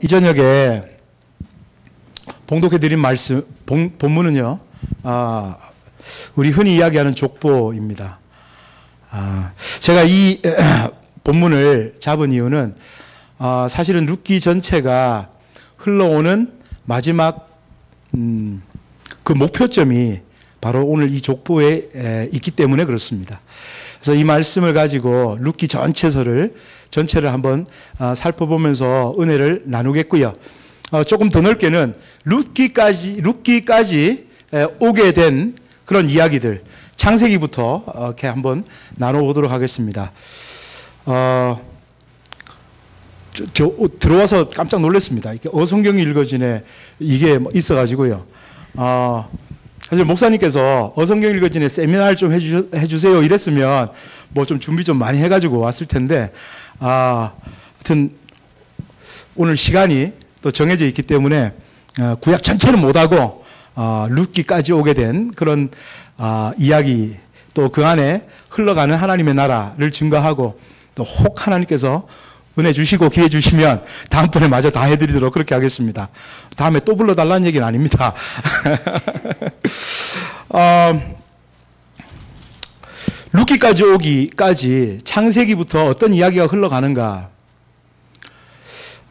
이 저녁에 봉독해드린 말씀, 본문은요, 우리 흔히 이야기하는 족보입니다. 제가 이 본문을 잡은 이유는 사실은 룻기 전체가 흘러오는 마지막 그 목표점이 바로 오늘 이 족보에 있기 때문에 그렇습니다. 그래서 이 말씀을 가지고 룻기 전체를 한번 살펴보면서 은혜를 나누겠고요. 조금 더 넓게는 룻기까지 오게 된 그런 이야기들, 창세기부터 이렇게 한번 나눠보도록 하겠습니다. 들어와서 깜짝 놀랐습니다. 이렇게 어성경이 읽어지네, 이게 있어가지고요. 사실 목사님께서 어성경 읽어지네 세미나를 좀 해주세요 이랬으면 뭐 좀 준비 좀 많이 해가지고 왔을 텐데, 하여튼 오늘 시간이 또 정해져 있기 때문에 구약 전체는 못하고 룻기까지 오게 된 그런 이야기, 또 그 안에 흘러가는 하나님의 나라를 증거하고, 또 혹 하나님께서 은혜 주시고 기회 주시면 다음번에 마저 다 해드리도록 그렇게 하겠습니다. 다음에 또 불러달라는 얘기는 아닙니다. 룻기까지 오기까지 창세기부터 어떤 이야기가 흘러가는가.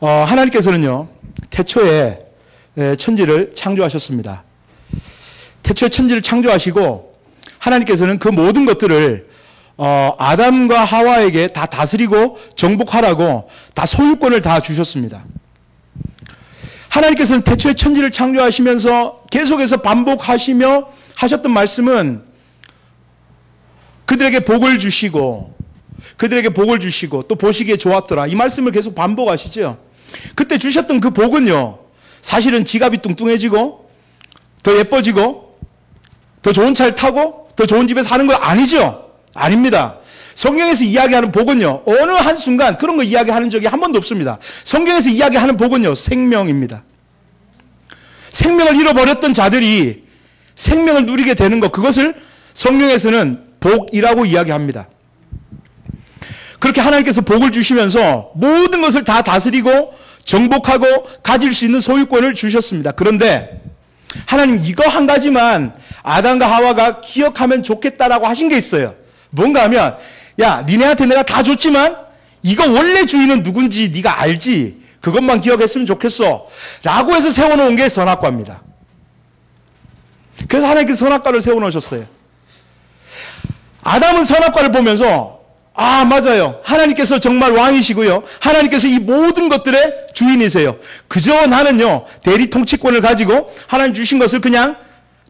하나님께서는요, 태초에 천지를 창조하셨습니다. 태초에 천지를 창조하시고 하나님께서는 그 모든 것들을 아담과 하와에게 다 다스리고 정복하라고 다 소유권을 다 주셨습니다. 하나님께서는 태초에 천지를 창조하시면서 계속해서 반복하시며 하셨던 말씀은 그들에게 복을 주시고 또 보시기에 좋았더라, 이 말씀을 계속 반복하시죠. 그때 주셨던 그 복은요, 사실은 지갑이 뚱뚱해지고 더 예뻐지고 더 좋은 차를 타고 더 좋은 집에 사는 거 아니죠? 아닙니다. 성경에서 이야기하는 복은요, 어느 한순간 그런 거 이야기하는 적이 한 번도 없습니다. 성경에서 이야기하는 복은요, 생명입니다. 생명을 잃어버렸던 자들이 생명을 누리게 되는 것, 그것을 성경에서는 복이라고 이야기합니다. 그렇게 하나님께서 복을 주시면서 모든 것을 다 다스리고 정복하고 가질 수 있는 소유권을 주셨습니다. 그런데 하나님 이거 한 가지만 아담과 하와가 기억하면 좋겠다라고 하신 게 있어요. 뭔가 하면, 야, 니네한테 내가 다 줬지만 이거 원래 주인은 누군지 네가 알지, 그것만 기억했으면 좋겠어 라고 해서 세워놓은 게 선악과입니다. 그래서 하나님께서 선악과를 세워놓으셨어요. 아담은 선악과를 보면서, 맞아요, 하나님께서 정말 왕이시고요, 하나님께서 이 모든 것들의 주인이세요, 그저 나는요 대리 통치권을 가지고 하나님 주신 것을 그냥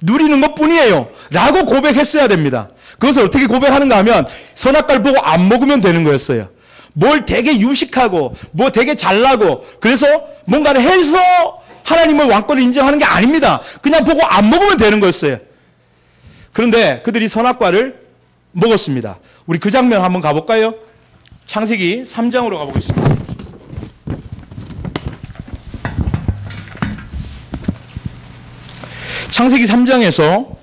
누리는 것뿐이에요 라고 고백했어야 됩니다. 그것을 어떻게 고백하는가 하면 선악과를 보고 안 먹으면 되는 거였어요. 뭘 되게 유식하고 뭐 되게 잘나고 그래서 뭔가를 해서 하나님의 왕권을 인정하는 게 아닙니다. 그냥 보고 안 먹으면 되는 거였어요. 그런데 그들이 선악과를 먹었습니다. 우리 그 장면 한번 가볼까요? 창세기 3장으로 가보겠습니다. 창세기 3장에서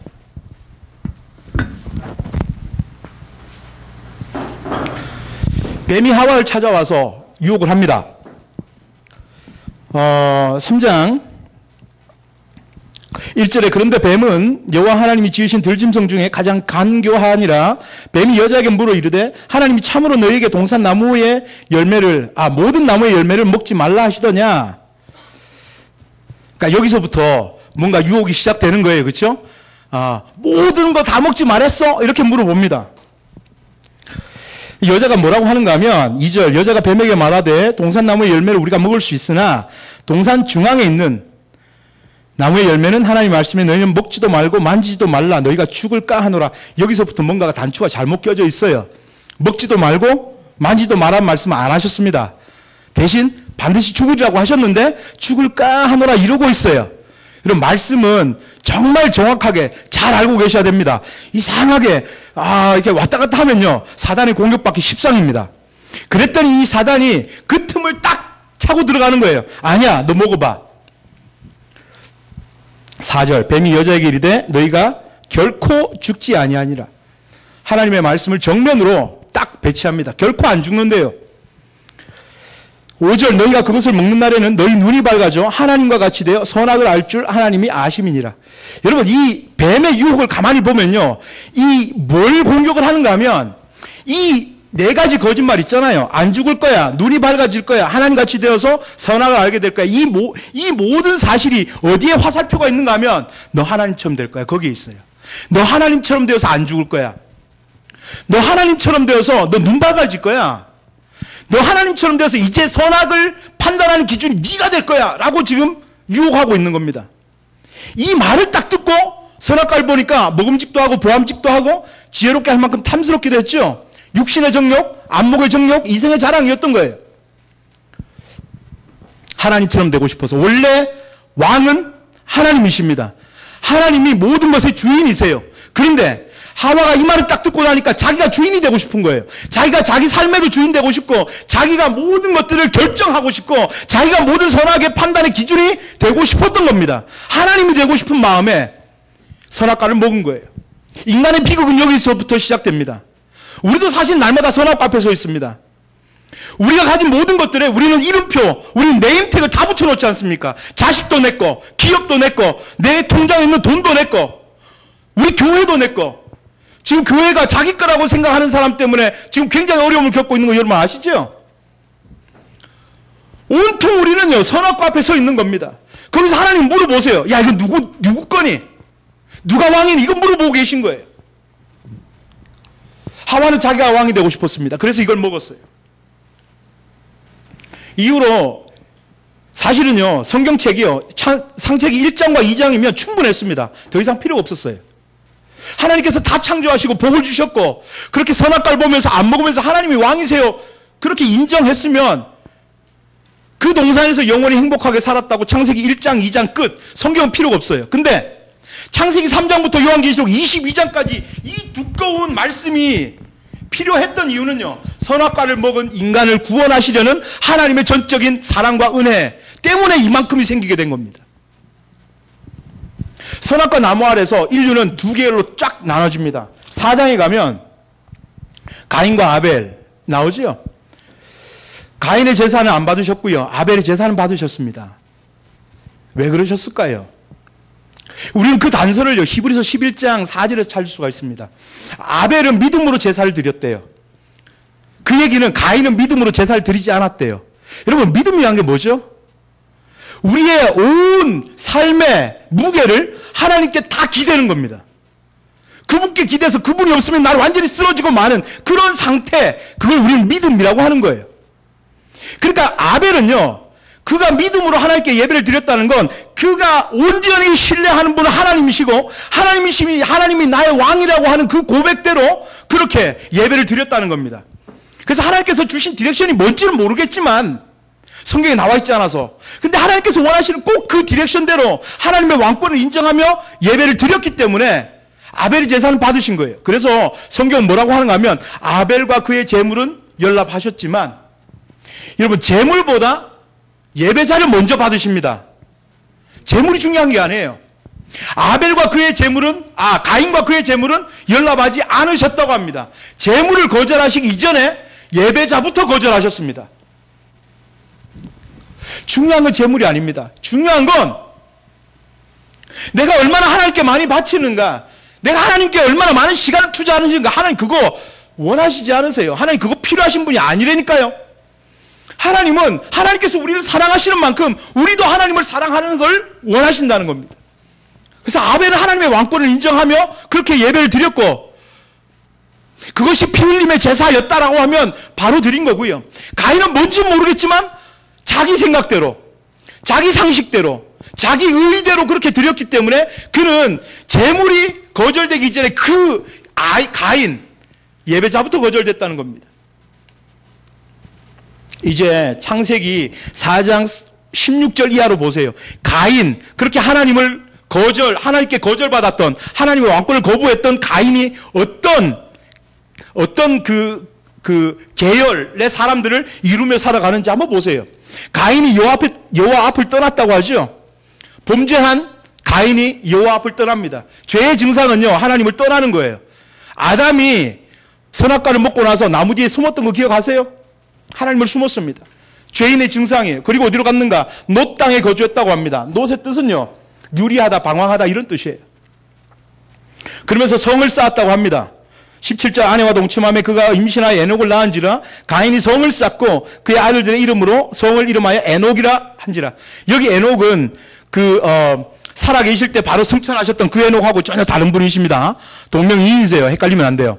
뱀이 하와를 찾아와서 유혹을 합니다. 3장 1절에 그런데 뱀은 여호와 하나님이 지으신 들짐승 중에 가장 간교하니라. 뱀이 여자에게 물어 이르되 하나님이 참으로 너희에게 동산 나무의 열매를 모든 나무의 열매를 먹지 말라 하시더냐. 그러니까 여기서부터 뭔가 유혹이 시작되는 거예요. 그렇죠? 모든 거 다 먹지 말았어? 이렇게 물어봅니다. 여자가 뭐라고 하는가 하면 2절 여자가 뱀에게 말하되 동산 나무의 열매를 우리가 먹을 수 있으나 동산 중앙에 있는 나무의 열매는 하나님 말씀에 너희는 먹지도 말고 만지지도 말라 너희가 죽을까 하노라. 여기서부터 뭔가가 단추가 잘못 껴져 있어요. 먹지도 말고 만지도 말란 말씀 안 하셨습니다. 대신 반드시 죽으리라고 하셨는데 죽을까 하노라 이러고 있어요. 이런 말씀은 정말 정확하게 잘 알고 계셔야 됩니다. 이상하게 이렇게 왔다 갔다 하면요 사단의 공격받기 십상입니다. 그랬더니 이 사단이 그 틈을 딱 차고 들어가는 거예요. 아니야, 너 먹어봐. 4절 뱀이 여자에게 이르되 너희가 결코 죽지 아니하니라. 하나님의 말씀을 정면으로 딱 배치합니다. 결코 안 죽는데요. 5절 너희가 그것을 먹는 날에는 너희 눈이 밝아져 하나님과 같이 되어 선악을 알 줄 하나님이 아심이니라. 여러분 이 뱀의 유혹을 가만히 보면요. 이 뭘 공격을 하는가 하면 이 네 가지 거짓말 있잖아요. 안 죽을 거야. 눈이 밝아질 거야. 하나님같이 되어서 선악을 알게 될 거야. 이 모든 사실이 어디에 화살표가 있는가 하면 너 하나님처럼 될 거야. 거기에 있어요. 너 하나님처럼 되어서 안 죽을 거야. 너 하나님처럼 되어서 너 눈 밝아질 거야. 너 하나님처럼 되어서 이제 선악을 판단하는 기준이 네가 될 거야. 라고 지금 유혹하고 있는 겁니다. 이 말을 딱 듣고 선악과를 보니까 먹음직도 하고 보암직도 하고 지혜롭게 할 만큼 탐스럽기도 했죠. 육신의 정욕, 안목의 정욕, 이생의 자랑이었던 거예요. 하나님처럼 되고 싶어서. 원래 왕은 하나님이십니다. 하나님이 모든 것의 주인이세요. 그런데 하와가 이 말을 딱 듣고 나니까 자기가 주인이 되고 싶은 거예요. 자기가 자기 삶에도 주인 되고 싶고 자기가 모든 것들을 결정하고 싶고 자기가 모든 선악의 판단의 기준이 되고 싶었던 겁니다. 하나님이 되고 싶은 마음에 선악과를 먹은 거예요. 인간의 비극은 여기서부터 시작됩니다. 우리도 사실 날마다 선악과 앞에 서 있습니다. 우리가 가진 모든 것들에 우리는 이름표, 우리는 네임택을 다 붙여놓지 않습니까? 자식도 내 거, 기업도 내 거, 내 통장에 있는 돈도 내 거, 우리 교회도 내 거. 지금 교회가 자기 거라고 생각하는 사람 때문에 지금 굉장히 어려움을 겪고 있는 거 여러분 아시죠? 온통 우리는요 선악과 앞에 서 있는 겁니다. 거기서 하나님 물어보세요. 야 이거 누구 거니? 누가 왕이니? 이거 물어보고 계신 거예요. 하와는 자기가 왕이 되고 싶었습니다. 그래서 이걸 먹었어요. 이후로 사실은요 성경책이요 창세기 1장과 2장이면 충분했습니다. 더 이상 필요가 없었어요. 하나님께서 다 창조하시고 복을 주셨고 그렇게 선악과를 보면서 안 먹으면서 하나님이 왕이세요 그렇게 인정했으면 그 동산에서 영원히 행복하게 살았다고 창세기 1장 2장 끝. 성경은 필요가 없어요. 근데 창세기 3장부터 요한계시록 22장까지 이 두꺼운 말씀이 필요했던 이유는요 선악과를 먹은 인간을 구원하시려는 하나님의 전적인 사랑과 은혜 때문에 이만큼이 생기게 된 겁니다. 선악과 나무 아래서 인류는 두 계열로 쫙 나눠집니다. 4장에 가면 가인과 아벨 나오죠. 가인의 제사는 안 받으셨고요 아벨의 제사는 받으셨습니다. 왜 그러셨을까요? 우리는 그 단서를요 히브리서 11장 4절에서 찾을 수가 있습니다. 아벨은 믿음으로 제사를 드렸대요. 그 얘기는 가인은 믿음으로 제사를 드리지 않았대요. 여러분 믿음이란 게 뭐죠? 우리의 온 삶의 무게를 하나님께 다 기대는 겁니다. 그분께 기대서 그분이 없으면 나는 완전히 쓰러지고 마는 그런 상태, 그걸 우리는 믿음이라고 하는 거예요. 그러니까 아벨은요 그가 믿음으로 하나님께 예배를 드렸다는 건 그가 온전히 신뢰하는 분은 하나님이시고 하나님이 나의 왕이라고 하는 그 고백대로 그렇게 예배를 드렸다는 겁니다. 그래서 하나님께서 주신 디렉션이 뭔지는 모르겠지만 성경에 나와 있지 않아서 근데 하나님께서 원하시는 꼭 그 디렉션대로 하나님의 왕권을 인정하며 예배를 드렸기 때문에 아벨의 제사는 받으신 거예요. 그래서 성경은 뭐라고 하는가 하면 아벨과 그의 제물은 연락하셨지만 여러분 제물보다 예배자를 먼저 받으십니다. 제물이 중요한 게 아니에요. 아벨과 그의 제물은 가인과 그의 제물은 연락하지 않으셨다고 합니다. 제물을 거절하시기 이전에 예배자부터 거절하셨습니다. 중요한 건 제물이 아닙니다. 중요한 건 내가 얼마나 하나님께 많이 바치는가, 내가 하나님께 얼마나 많은 시간을 투자하는가. 하나님 그거 원하시지 않으세요. 하나님 그거 필요하신 분이 아니라니까요. 하나님은 하나님께서 우리를 사랑하시는 만큼 우리도 하나님을 사랑하는 걸 원하신다는 겁니다. 그래서 아벨은 하나님의 왕권을 인정하며 그렇게 예배를 드렸고 그것이 피 흘림의 제사였다라고 하면 바로 드린 거고요. 가인은 뭔지 모르겠지만 자기 생각대로, 자기 상식대로, 자기 의의대로 그렇게 드렸기 때문에 그는 제물이 거절되기 전에 그 가인, 예배자부터 거절됐다는 겁니다. 이제 창세기 4장 16절 이하로 보세요. 가인, 그렇게 하나님께 거절받았던, 하나님의 왕권을 거부했던 가인이 어떤 그 계열의 사람들을 이루며 살아가는지 한번 보세요. 가인이 여호와 앞을 떠났다고 하죠. 범죄한 가인이 여호와 앞을 떠납니다. 죄의 증상은요, 하나님을 떠나는 거예요. 아담이 선악과를 먹고 나서 나무 뒤에 숨었던 거 기억하세요? 하나님을 숨었습니다. 죄인의 증상이에요. 그리고 어디로 갔는가? 놋 땅에 거주했다고 합니다. 놋의 뜻은요, 유리하다, 방황하다 이런 뜻이에요. 그러면서 성을 쌓았다고 합니다. 17절 아내와 동침하며 그가 임신하여 에녹을 낳은지라 가인이 성을 쌓고 그의 아들들의 이름으로 성을 이름하여 에녹이라 한지라. 여기 에녹은 살아계실 때 바로 승천하셨던 그 에녹하고 전혀 다른 분이십니다. 동명이인이세요. 헷갈리면 안 돼요.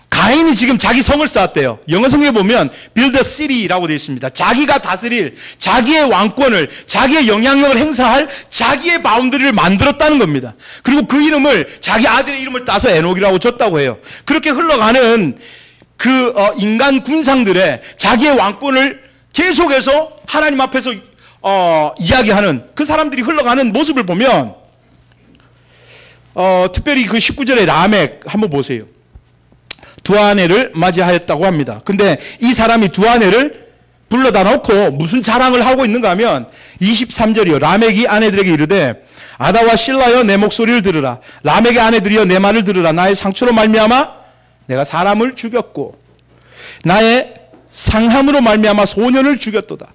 가인이 지금 자기 성을 쌓았대요. 영어 성경에 보면 build a city라고 되어 있습니다. 자기가 다스릴, 자기의 왕권을, 자기의 영향력을 행사할 자기의 바운드리를 만들었다는 겁니다. 그리고 그 이름을, 자기 아들의 이름을 따서 에녹이라고 줬다고 해요. 그렇게 흘러가는 인간 군상들의 자기의 왕권을 계속해서 하나님 앞에서 이야기하는 그 사람들이 흘러가는 모습을 보면 특별히 그 19절의 라멕 한번 보세요. 두 아내를 맞이하였다고 합니다. 근데 이 사람이 두 아내를 불러다 놓고 무슨 자랑을 하고 있는가 하면 23절이요. 라멕이 아내들에게 이르되 아다와 실라여 내 목소리를 들으라. 라멕의 아내들이여 내 말을 들으라. 나의 상처로 말미암아 내가 사람을 죽였고 나의 상함으로 말미암아 소년을 죽였도다.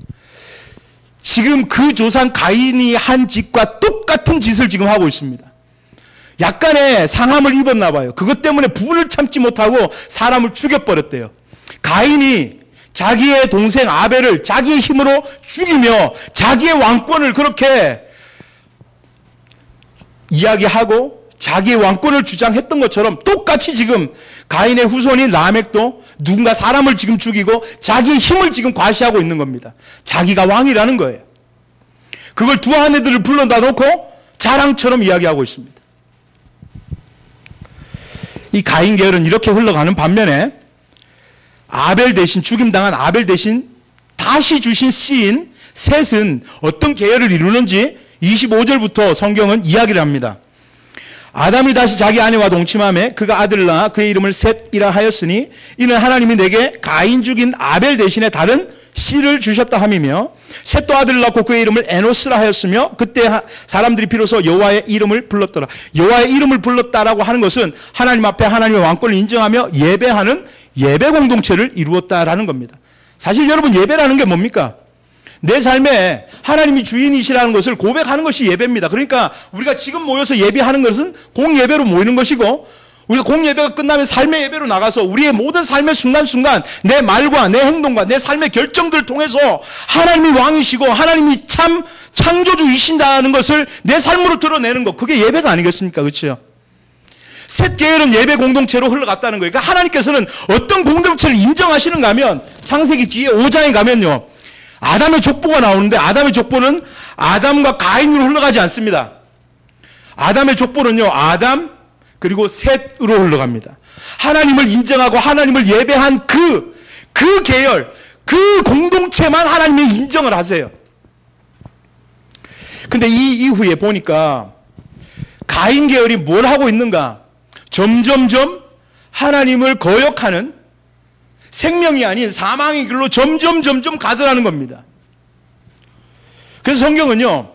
지금 그 조상 가인이 한 짓과 똑같은 짓을 지금 하고 있습니다. 약간의 상함을 입었나 봐요. 그것 때문에 분을 참지 못하고 사람을 죽여버렸대요. 가인이 자기의 동생 아벨을 자기의 힘으로 죽이며 자기의 왕권을 그렇게 이야기하고 자기의 왕권을 주장했던 것처럼 똑같이 지금 가인의 후손인 라멕도 누군가 사람을 지금 죽이고 자기의 힘을 지금 과시하고 있는 겁니다. 자기가 왕이라는 거예요. 그걸 두 아내들을 불러다 놓고 자랑처럼 이야기하고 있습니다. 이 가인 계열은 이렇게 흘러가는 반면에 아벨 대신, 죽임당한 아벨 대신 다시 주신 씨인 셋은 어떤 계열을 이루는지 25절부터 성경은 이야기를 합니다. 아담이 다시 자기 아내와 동침하며 그가 아들을 낳아 그의 이름을 셋이라 하였으니 이는 하나님이 내게 가인 죽인 아벨 대신에 다른 씨를 주셨다 함이며 셋도 아들을 낳고 그의 이름을 에노스라 하였으며 그때 사람들이 비로소 여호와의 이름을 불렀더라. 여호와의 이름을 불렀다라고 하는 것은 하나님 앞에 하나님의 왕권을 인정하며 예배하는 예배 공동체를 이루었다라는 겁니다. 사실 여러분, 예배라는 게 뭡니까? 내 삶에 하나님이 주인이시라는 것을 고백하는 것이 예배입니다. 그러니까 우리가 지금 모여서 예배하는 것은 공예배로 모이는 것이고, 우리가 공예배가 끝나면 삶의 예배로 나가서 우리의 모든 삶의 순간순간 내 말과 내 행동과 내 삶의 결정들을 통해서 하나님이 왕이시고 하나님이 참 창조주이신다는 것을 내 삶으로 드러내는 것, 그게 예배가 아니겠습니까? 그렇죠? 셋 계열은 예배 공동체로 흘러갔다는 거예요. 그러니까 하나님께서는 어떤 공동체를 인정하시는가 하면 창세기 뒤에 5장에 가면요, 아담의 족보가 나오는데 아담의 족보는 아담과 가인으로 흘러가지 않습니다. 아담의 족보는요, 아담 그리고 셋으로 흘러갑니다. 하나님을 인정하고 하나님을 예배한 그 계열, 그 공동체만 하나님이 인정을 하세요. 근데 이 이후에 보니까 가인 계열이 뭘 하고 있는가? 점점점 하나님을 거역하는, 생명이 아닌 사망의 길로 점점 가더라는 겁니다. 그래서 성경은요,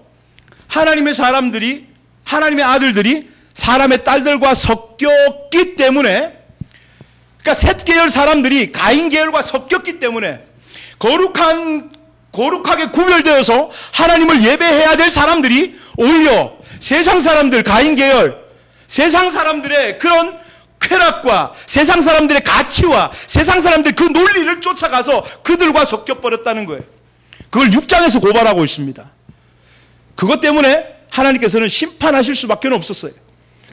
하나님의 사람들이, 하나님의 아들들이 사람의 딸들과 섞였기 때문에, 그러니까 셋 계열 사람들이 가인 계열과 섞였기 때문에 거룩하게 구별되어서 하나님을 예배해야 될 사람들이 오히려 세상 사람들, 가인 계열, 세상 사람들의 그런 쾌락과 세상 사람들의 가치와 세상 사람들의 그 논리를 쫓아가서 그들과 섞여버렸다는 거예요. 그걸 6장에서 고발하고 있습니다. 그것 때문에 하나님께서는 심판하실 수밖에 없었어요.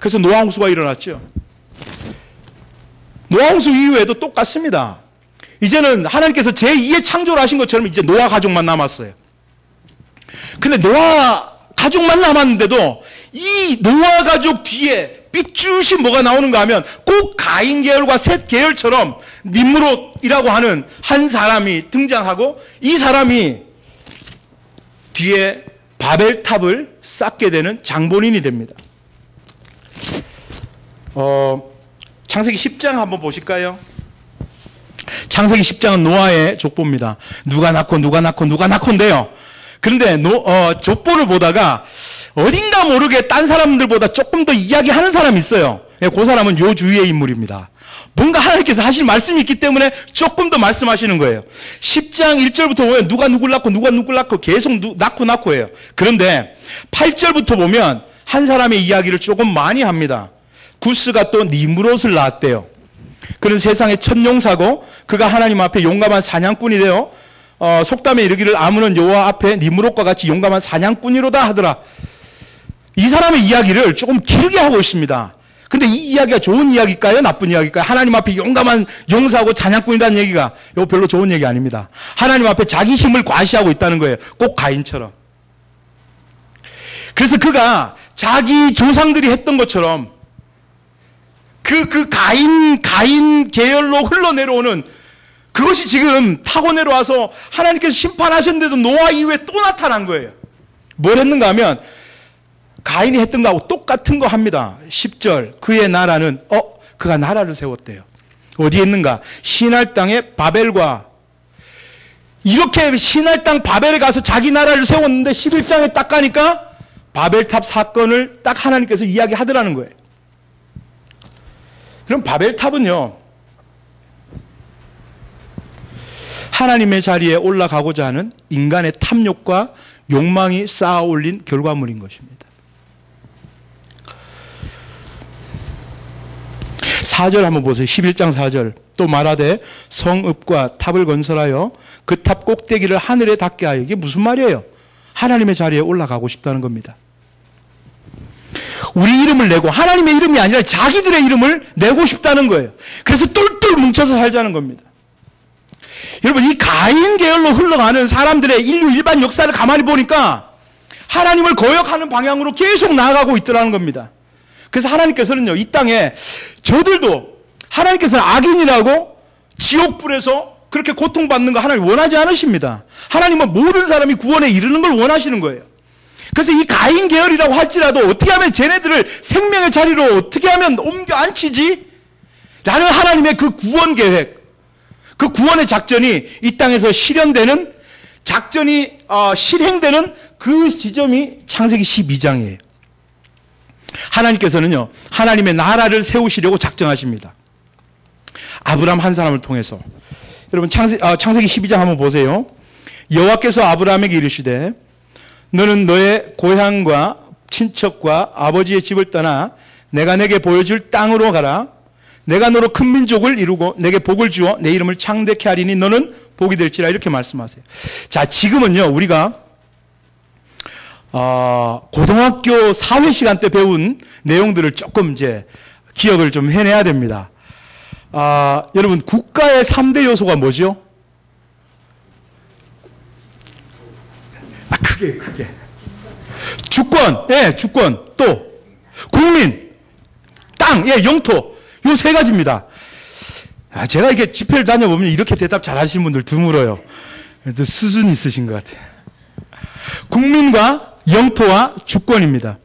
그래서 노아 홍수가 일어났죠. 노아 홍수 이후에도 똑같습니다. 이제는 하나님께서 제2의 창조를 하신 것처럼 이제 노아 가족만 남았어요. 근데 노아 가족만 남았는데도 이 노아 가족 뒤에 삐쭈시 뭐가 나오는가 하면 꼭 가인 계열과 셋 계열처럼 nimrod이라고 하는 한 사람이 등장하고, 이 사람이 뒤에 바벨탑을 쌓게 되는 장본인이 됩니다. 창세기 10장 한번 보실까요? 창세기 10장은 노아의 족보입니다. 누가 낳고인데요. 그런데 족보를 보다가 어딘가 모르게 딴 사람들보다 조금 더 이야기하는 사람이 있어요. 그 사람은 요 주위의 인물입니다. 뭔가 하나님께서 하실 말씀이 있기 때문에 조금 더 말씀하시는 거예요. 10장 1절부터 보면 누가 누굴 낳고 누가 누굴 낳고 계속 낳고 해요. 그런데 8절부터 보면 한 사람의 이야기를 조금 많이 합니다. 구스가 또 니므롯을 낳았대요. 그는 세상의 첫 용사고 그가 하나님 앞에 용감한 사냥꾼이 되어 속담에 이르기를 아문은 여호와 앞에 니므롯과 같이 용감한 사냥꾼이로다 하더라. 이 사람의 이야기를 조금 길게 하고 있습니다. 근데 이 이야기가 좋은 이야기일까요? 나쁜 이야기일까요? 하나님 앞에 용감한 용사하고 사냥꾼이라는 얘기가 이거 별로 좋은 얘기 아닙니다. 하나님 앞에 자기 힘을 과시하고 있다는 거예요. 꼭 가인처럼. 그래서 그가 자기 조상들이 했던 것처럼 그 가인 계열로 흘러내려오는 그것이 지금 타고 내려와서 하나님께서 심판하셨는데도 노아 이후에 또 나타난 거예요. 뭘 했는가 하면 가인이 했던 거하고 똑같은 거 합니다. 10절 그의 나라는 그가 나라를 세웠대요. 어디에 있는가? 시날 땅의 바벨과 이렇게 시날 땅 바벨에 가서 자기 나라를 세웠는데 11장에 딱 가니까 바벨탑 사건을 딱 하나님께서 이야기하더라는 거예요. 그럼 바벨탑은요, 하나님의 자리에 올라가고자 하는 인간의 탐욕과 욕망이 쌓아 올린 결과물인 것입니다. 4절 한번 보세요. 11장 4절. 또 말하되 성읍과 탑을 건설하여 그 탑 꼭대기를 하늘에 닿게 하여. 이게 무슨 말이에요? 하나님의 자리에 올라가고 싶다는 겁니다. 우리 이름을 내고 하나님의 이름이 아니라 자기들의 이름을 내고 싶다는 거예요. 그래서 똘똘 뭉쳐서 살자는 겁니다. 여러분, 이 가인 계열로 흘러가는 사람들의 인류 일반 역사를 가만히 보니까 하나님을 거역하는 방향으로 계속 나아가고 있더라는 겁니다. 그래서 하나님께서는요, 이 땅에 저들도 하나님께서는 악인이라고 지옥불에서 그렇게 고통받는 거 하나님 원하지 않으십니다. 하나님은 모든 사람이 구원에 이르는 걸 원하시는 거예요. 그래서 이 가인 계열이라고 할지라도 어떻게 하면 쟤네들을 생명의 자리로 어떻게 하면 옮겨 앉히지? 라는 하나님의 그 구원 계획, 그 구원의 작전이 이 땅에서 실현되는 작전이 실행되는 그 지점이 창세기 12장이에요. 하나님께서는요, 하나님의 나라를 세우시려고 작정하십니다. 아브라함 한 사람을 통해서. 여러분, 창세기 12장 한번 보세요. 여호와께서 아브라함에게 이르시되 너는 너의 고향과 친척과 아버지의 집을 떠나 내가 내게 보여줄 땅으로 가라. 내가 너로 큰 민족을 이루고 내게 복을 주어 내 이름을 창대케 하리니 너는 복이 될지라. 이렇게 말씀하세요. 자, 지금은요, 우리가 고등학교 사회 시간 때 배운 내용들을 조금 이제 기억을 좀 해내야 됩니다. 여러분, 국가의 3대 요소가 뭐죠? 크게. 주권, 주권. 또, 국민, 땅, 영토. 요 세 가지입니다. 제가 이렇게 집회를 다녀보면 이렇게 대답 잘 하시는 분들 드물어요. 수준이 있으신 것 같아요. 국민과 영토와 주권입니다.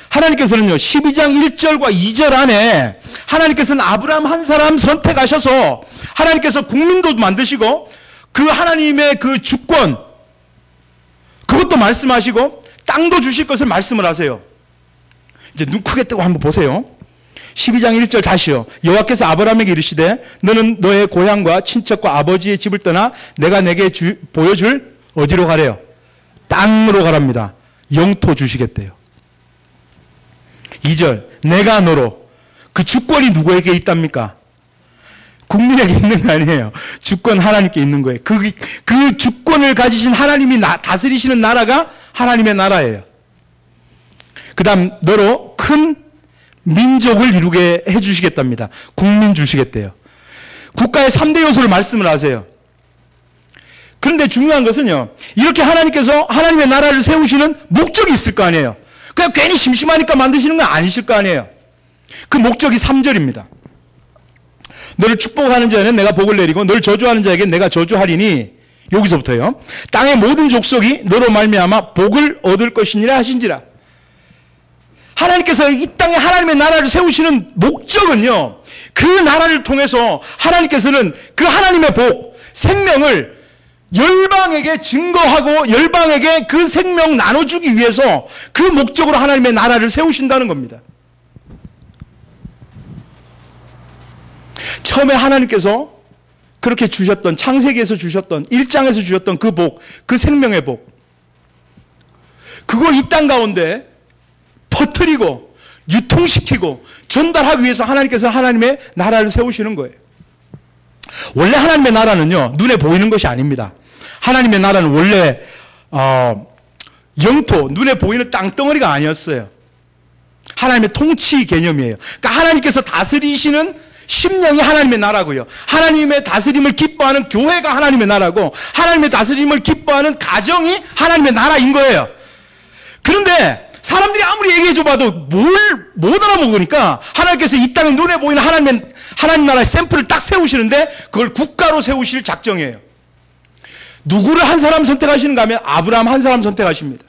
하나님께서는요, 12장 1절과 2절 안에 하나님께서는 아브라함 한 사람 선택하셔서 하나님께서 국민도 만드시고 그 하나님의 그 주권, 그것도 말씀하시고 땅도 주실 것을 말씀을 하세요. 이제 눈 크게 뜨고 한번 보세요. 12장 1절 다시요. 여호와께서 아브라함에게 이르시되 너는 너의 고향과 친척과 아버지의 집을 떠나 내가 내게 보여줄 어디로 가래요? 땅으로 가랍니다. 영토 주시겠대요. 2절 내가 너로. 그 주권이 누구에게 있답니까? 국민에게 있는 거 아니에요. 주권 하나님께 있는 거예요. 그 주권을 가지신 하나님이 다스리시는 나라가 하나님의 나라예요. 그 다음 너로 큰 민족을 이루게 해주시겠답니다. 국민 주시겠대요. 국가의 3대 요소를 말씀을 하세요. 그런데 중요한 것은요, 이렇게 하나님께서 하나님의 나라를 세우시는 목적이 있을 거 아니에요. 그냥 괜히 심심하니까 만드시는 건 아니실 거 아니에요. 그 목적이 3절입니다. 너를 축복하는 자에는 내가 복을 내리고 너를 저주하는 자에게 내가 저주하리니, 여기서부터요, 땅의 모든 족속이 너로 말미암아 복을 얻을 것이니라 하신지라. 하나님께서 이 땅에 하나님의 나라를 세우시는 목적은요, 그 나라를 통해서 하나님께서는 그 하나님의 복, 생명을 열방에게 증거하고 열방에게 그 생명 나눠주기 위해서 그 목적으로 하나님의 나라를 세우신다는 겁니다. 처음에 하나님께서 그렇게 주셨던, 창세기에서 주셨던, 1장에서 주셨던 그 복, 그 생명의 복, 그거 이 땅 가운데 퍼뜨리고 유통시키고 전달하기 위해서 하나님께서 하나님의 나라를 세우시는 거예요. 원래 하나님의 나라는요, 눈에 보이는 것이 아닙니다. 하나님의 나라는 원래 영토, 눈에 보이는 땅덩어리가 아니었어요. 하나님의 통치 개념이에요. 그러니까 하나님께서 다스리시는 심령이 하나님의 나라고요. 하나님의 다스림을 기뻐하는 교회가 하나님의 나라고, 하나님의 다스림을 기뻐하는 가정이 하나님의 나라인 거예요. 그런데 사람들이 아무리 얘기해줘봐도 못 알아먹으니까 하나님께서 이 땅에 눈에 보이는 하나님 나라의 샘플을 딱 세우시는데 그걸 국가로 세우실 작정이에요. 누구를 한 사람 선택하시는가 하면 아브라함 한 사람 선택하십니다.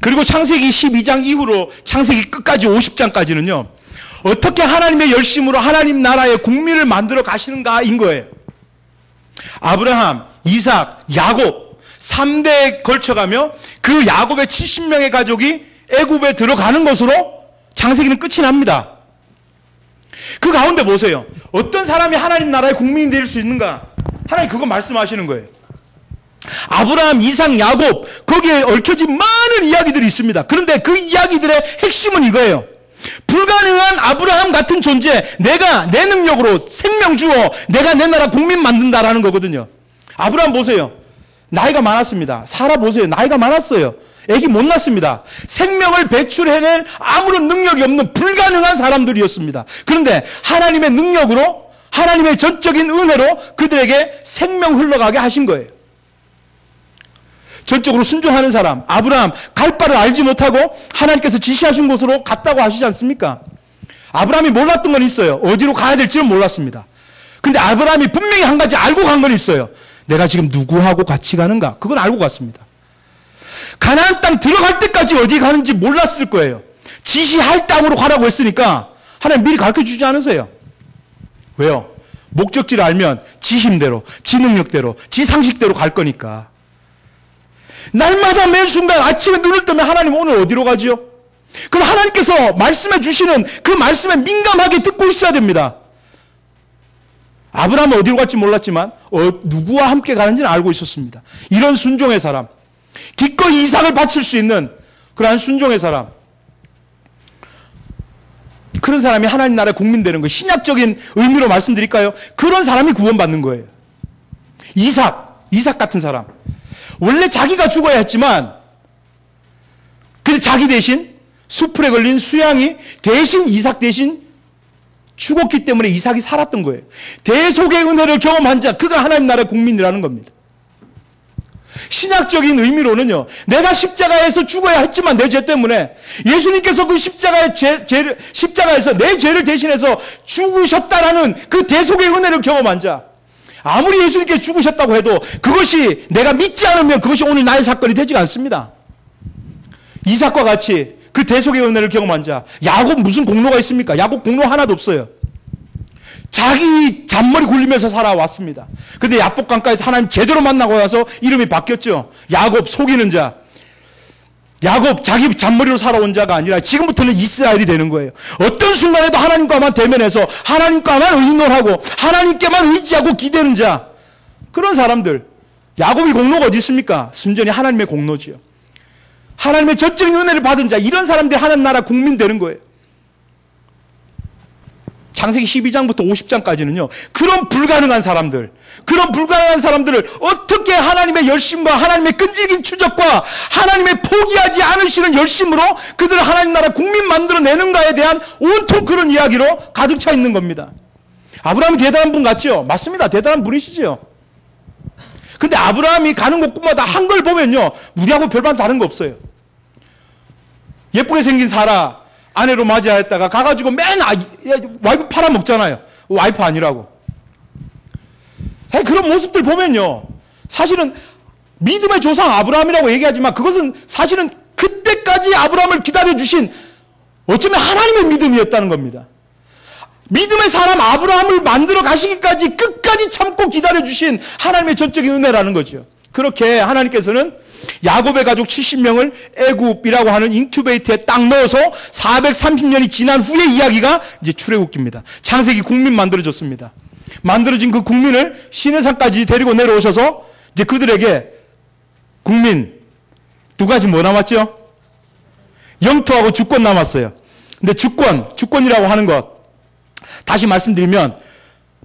그리고 창세기 12장 이후로 창세기 끝까지 50장까지는요. 어떻게 하나님의 열심으로 하나님 나라의 국민을 만들어 가시는가인 거예요. 아브라함, 이삭, 야곱 3대에 걸쳐가며 그 야곱의 70명의 가족이 애굽에 들어가는 것으로 창세기는 끝이 납니다. 그 가운데 보세요. 어떤 사람이 하나님 나라의 국민이 될 수 있는가? 하나님 그거 말씀하시는 거예요. 아브라함, 이삭, 야곱 거기에 얽혀진 많은 이야기들이 있습니다. 그런데 그 이야기들의 핵심은 이거예요. 불가능한 아브라함 같은 존재, 내가 내 능력으로 생명 주어 내가 내 나라 국민 만든다라는 거거든요. 아브라함 보세요. 나이가 많았습니다. 사라 보세요. 나이가 많았어요. 애기 못 낳습니다. 생명을 배출해낼 아무런 능력이 없는 불가능한 사람들이었습니다. 그런데 하나님의 능력으로, 하나님의 전적인 은혜로 그들에게 생명 흘러가게 하신 거예요. 전적으로 순종하는 사람, 아브라함 갈 바를 알지 못하고 하나님께서 지시하신 곳으로 갔다고 하시지 않습니까? 아브라함이 몰랐던 건 있어요. 어디로 가야 될지는 몰랐습니다. 근데 아브라함이 분명히 한 가지 알고 간 건 있어요. 내가 지금 누구하고 같이 가는가? 그건 알고 갔습니다. 가나안 땅 들어갈 때까지 어디 가는지 몰랐을 거예요. 지시할 땅으로 가라고 했으니까 하나님 미리 가르쳐주지 않으세요. 왜요? 목적지를 알면 지 힘대로, 지 능력대로, 지 상식대로 갈 거니까. 날마다 매 순간 아침에 눈을 뜨면 하나님 오늘 어디로 가지요? 그럼 하나님께서 말씀해 주시는 그 말씀에 민감하게 듣고 있어야 됩니다. 아브라함은 어디로 갈지 몰랐지만 누구와 함께 가는지는 알고 있었습니다. 이런 순종의 사람, 기꺼이 이삭을 바칠 수 있는 그러한 순종의 사람, 그런 사람이 하나님 나라의 국민 되는 거예요. 신약적인 의미로 말씀드릴까요? 그런 사람이 구원받는 거예요. 이삭 같은 사람. 원래 자기가 죽어야 했지만 근데 자기 대신 수풀에 걸린 수양이 대신 이삭 대신 죽었기 때문에 이삭이 살았던 거예요. 대속의 은혜를 경험한 자, 그가 하나님 나라의 국민이라는 겁니다. 신약적인 의미로는요, 내가 십자가에서 죽어야 했지만 내 죄 때문에 예수님께서 그 십자가에서 내 죄를 대신해서 죽으셨다라는 그 대속의 은혜를 경험한 자, 아무리 예수님께서 죽으셨다고 해도 그것이 내가 믿지 않으면 그것이 오늘 나의 사건이 되지가 않습니다. 이삭과 같이 그 대속의 은혜를 경험한 자, 야곱 무슨 공로가 있습니까? 야곱 공로 하나도 없어요. 자기 잔머리 굴리면서 살아왔습니다. 근데 야복 강가에서 하나님 제대로 만나고 나서 이름이 바뀌었죠. 야곱, 속이는 자. 야곱, 자기 잔머리로 살아온 자가 아니라 지금부터는 이스라엘이 되는 거예요. 어떤 순간에도 하나님과만 대면해서 하나님과만 의논하고 하나님께만 의지하고 기대는 자, 그런 사람들. 야곱의 공로가 어디 있습니까? 순전히 하나님의 공로지요. 하나님의 전적인 은혜를 받은 자, 이런 사람들이 하나님 나라 국민 되는 거예요. 창세기 12장부터 50장까지는요. 그런 불가능한 사람들을 어떻게 하나님의 열심과 하나님의 끈질긴 추적과 하나님의 포기하지 않으시는 열심으로 그들을 하나님 나라 국민 만들어내는가에 대한 온통 그런 이야기로 가득 차 있는 겁니다. 아브라함이 대단한 분 같죠? 맞습니다. 대단한 분이시죠. 근데 아브라함이 가는 곳마다 한 걸 보면요, 우리하고 별반 다른 거 없어요. 예쁘게 생긴 사라 아내로 맞이하였다가 가가지고 와이프 팔아먹잖아요. 와이프 아니라고. 그런 모습들 보면요, 사실은 믿음의 조상 아브라함이라고 얘기하지만 그것은 사실은 그때까지 아브라함을 기다려주신 어쩌면 하나님의 믿음이었다는 겁니다. 믿음의 사람 아브라함을 만들어 가시기까지 끝까지 참고 기다려주신 하나님의 전적인 은혜라는 거죠. 그렇게 하나님께서는 야곱의 가족 70명을 애굽이라고 하는 인큐베이터에 딱 넣어서 430년이 지난 후의 이야기가 이제 출애굽기입니다. 창세기 국민 만들어졌습니다. 만들어진 그 국민을 시내산까지 데리고 내려오셔서 이제 그들에게 국민 두 가지 뭐 남았죠? 영토하고 주권 남았어요. 근데 주권이라고 하는 것, 다시 말씀드리면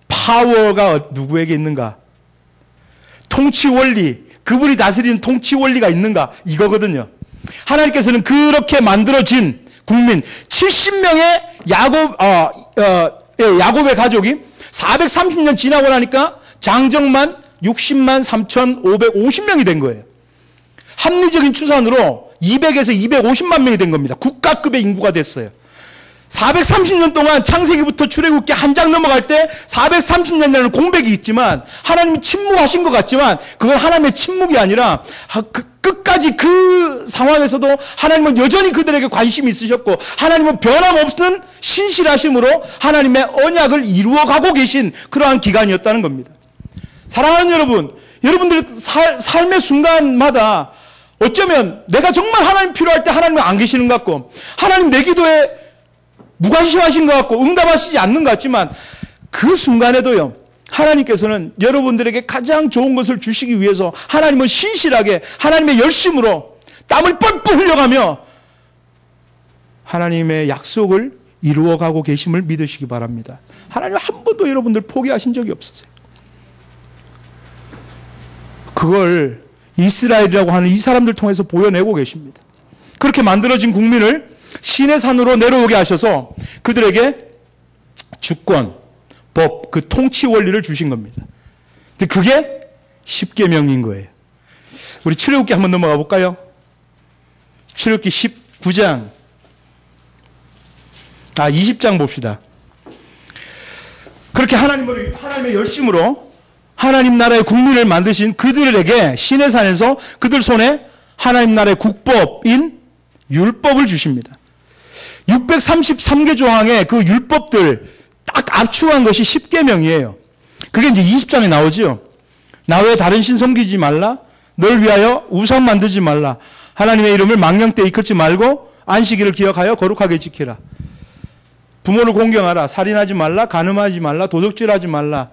파워가 누구에게 있는가? 통치 원리, 그분이 다스리는 통치 원리가 있는가? 이거거든요. 하나님께서는 그렇게 만들어진 국민 70명의 야곱의 가족이 430년 지나고 나니까 장정만 60만 3,550명이 된 거예요. 합리적인 추산으로 200에서 250만 명이 된 겁니다. 국가급의 인구가 됐어요. 430년 동안 창세기부터 출애굽기 한 장 넘어갈 때 430년이라는 공백이 있지만 하나님이 침묵하신 것 같지만 그건 하나님의 침묵이 아니라 끝까지 그 상황에서도 하나님은 여전히 그들에게 관심이 있으셨고 하나님은 변함없는 신실하심으로 하나님의 언약을 이루어가고 계신 그러한 기간이었다는 겁니다. 사랑하는 여러분, 여러분들 삶의 순간마다 어쩌면 내가 정말 하나님 필요할 때 하나님은 안 계시는 것 같고 하나님 내 기도에 무관심하신 것 같고 응답하시지 않는 것 같지만 그 순간에도요 하나님께서는 여러분들에게 가장 좋은 것을 주시기 위해서 하나님은 신실하게 하나님의 열심으로 땀을 뻘뻘 흘려가며 하나님의 약속을 이루어가고 계심을 믿으시기 바랍니다. 하나님 한 번도 여러분들 포기하신 적이 없으세요. 그걸 이스라엘이라고 하는 이 사람들 통해서 보여내고 계십니다. 그렇게 만들어진 국민을 시내산으로 내려오게 하셔서 그들에게 주권, 법, 그 통치 원리를 주신 겁니다. 근데 그게 십계명인 거예요. 우리 출애굽기 한번 넘어가 볼까요? 출애굽기 19장 20장 봅시다. 그렇게 하나님의 열심으로 하나님 나라의 국민을 만드신 그들에게 시내산에서 그들 손에 하나님 나라의 국법인 율법을 주십니다. 633개 조항의 그 율법들 딱 압축한 것이 십계명이에요. 그게 이제 20장에 나오죠. 나 외에 다른 신 섬기지 말라. 널 위하여 우상 만들지 말라. 하나님의 이름을 망령 때 이끌지 말고 안식일을 기억하여 거룩하게 지키라. 부모를 공경하라. 살인하지 말라. 간음하지 말라. 도둑질하지 말라.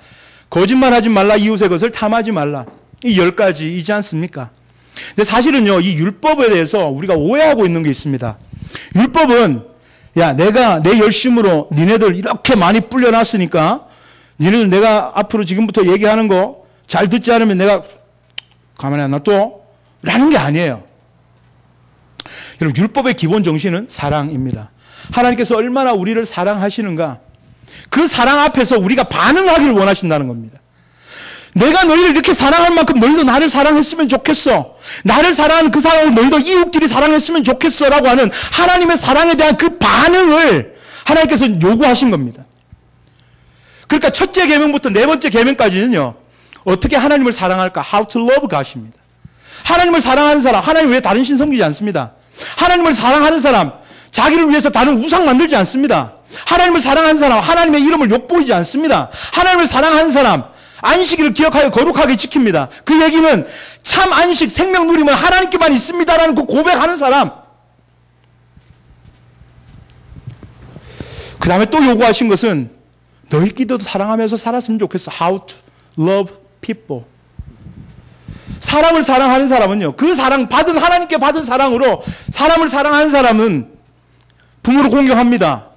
거짓말하지 말라. 이웃의 것을 탐하지 말라. 이 10가지이지 않습니까? 근데 사실은요, 이 율법에 대해서 우리가 오해하고 있는 게 있습니다. 율법은 야, 내가 내 열심으로 니네들 이렇게 많이 불려놨으니까 니네들 내가 앞으로 지금부터 얘기하는 거 잘 듣지 않으면 내가 가만히 안 놔둬 라는 게 아니에요. 여러분, 율법의 기본 정신은 사랑입니다. 하나님께서 얼마나 우리를 사랑하시는가, 그 사랑 앞에서 우리가 반응하기를 원하신다는 겁니다. 내가 너희를 이렇게 사랑할 만큼 너희도 나를 사랑했으면 좋겠어. 나를 사랑하는 그 사랑을 너희도 이웃끼리 사랑했으면 좋겠어 라고 하는 하나님의 사랑에 대한 그 반응을 하나님께서 요구하신 겁니다. 그러니까 첫째 계명부터 네 번째 계명까지는요, 어떻게 하나님을 사랑할까? How to love God입니다. 하나님을 사랑하는 사람, 하나님 외에 다른 신 섬기지 않습니다. 하나님을 사랑하는 사람, 자기를 위해서 다른 우상 만들지 않습니다. 하나님을 사랑하는 사람, 하나님의 이름을 욕보이지 않습니다. 하나님을 사랑하는 사람, 안식일을 기억하여 거룩하게 지킵니다. 그 얘기는 참 안식, 생명 누림은 하나님께만 있습니다라는 그 고백하는 사람. 그 다음에 또 요구하신 것은 너희끼리도 사랑하면서 살았으면 좋겠어. How to love people. 사람을 사랑하는 사람은요, 그 사랑 받은, 하나님께 받은 사랑으로 사람을 사랑하는 사람은 부모를 공경합니다.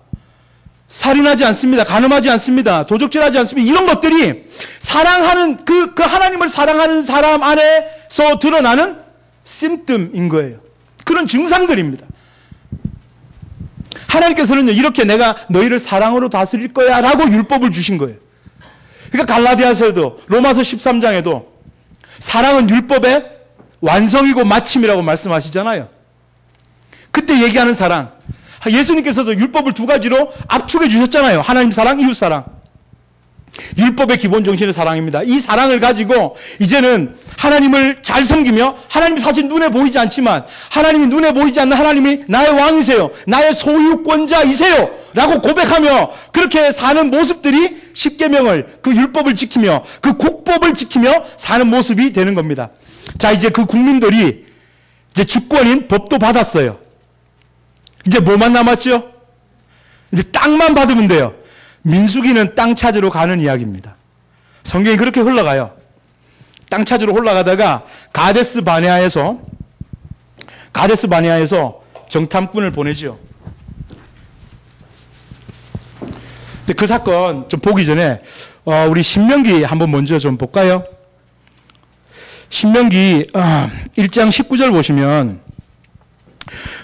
살인하지 않습니다. 간음하지 않습니다. 도적질하지 않습니다. 이런 것들이 사랑하는 그 하나님을 사랑하는 사람 안에서 드러나는 심뜸인 거예요. 그런 증상들입니다. 하나님께서는요, 이렇게 내가 너희를 사랑으로 다스릴 거야 라고 율법을 주신 거예요. 그러니까 갈라디아서에도 로마서 13장에도 사랑은 율법의 완성이고 마침이라고 말씀하시잖아요. 그때 얘기하는 사랑, 예수님께서도 율법을 두 가지로 압축해 주셨잖아요. 하나님 사랑, 이웃 사랑. 율법의 기본 정신은 사랑입니다. 이 사랑을 가지고 이제는 하나님을 잘 섬기며, 하나님이 사실 눈에 보이지 않지만 하나님이 눈에 보이지 않는 하나님이 나의 왕이세요, 나의 소유권자이세요 라고 고백하며 그렇게 사는 모습들이 십계명을, 그 율법을 지키며 그 국법을 지키며 사는 모습이 되는 겁니다. 자, 이제 그 국민들이 이제 주권인 법도 받았어요. 이제 뭐만 남았죠? 이제 땅만 받으면 돼요. 민수기는 땅 찾으러 가는 이야기입니다. 성경이 그렇게 흘러가요. 땅 찾으러 올라가다가 가데스 바네아에서 정탐꾼을 보내죠. 근데 그 사건 좀 보기 전에 우리 신명기 한번 먼저 좀 볼까요? 신명기 1장 19절 보시면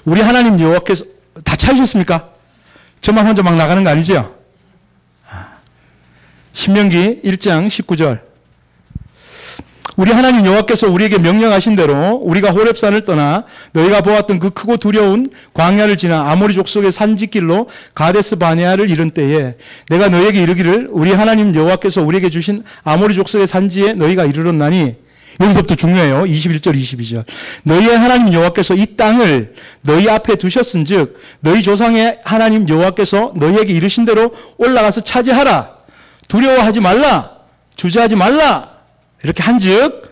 우리 하나님 여호와께서, 다 찾으셨습니까? 저만 혼자 막 나가는 거 아니죠? 신명기 1장 19절. 우리 하나님 여호와께서 우리에게 명령하신 대로 우리가 호렙산을 떠나 너희가 보았던 그 크고 두려운 광야를 지나 아모리 족속의 산지길로 가데스 바네아를 이른 때에 내가 너희에게 이르기를 우리 하나님 여호와께서 우리에게 주신 아모리 족속의 산지에 너희가 이르렀나니, 여기서부터 중요해요. 21절 22절. 너희의 하나님 여호와께서 이 땅을 너희 앞에 두셨은즉 너희 조상의 하나님 여호와께서 너희에게 이르신 대로 올라가서 차지하라. 두려워하지 말라. 주저하지 말라. 이렇게 한즉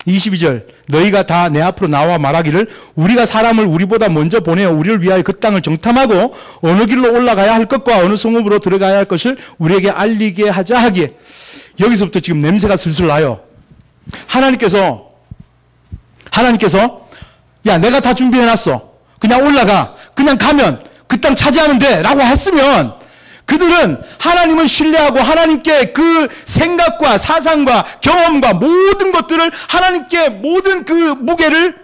22절 너희가 다 내 앞으로 나와 말하기를 우리가 사람을 우리보다 먼저 보내어 우리를 위하여 그 땅을 정탐하고 어느 길로 올라가야 할 것과 어느 성읍으로 들어가야 할 것을 우리에게 알리게 하자 하기에, 여기서부터 지금 냄새가 슬슬 나요. 하나님께서 야, 내가 다 준비해놨어, 그냥 올라가, 그냥 가면 그 땅 차지하면 돼 라고 했으면 그들은 하나님을 신뢰하고 하나님께 그 생각과 사상과 경험과 모든 것들을 하나님께 모든 그 무게를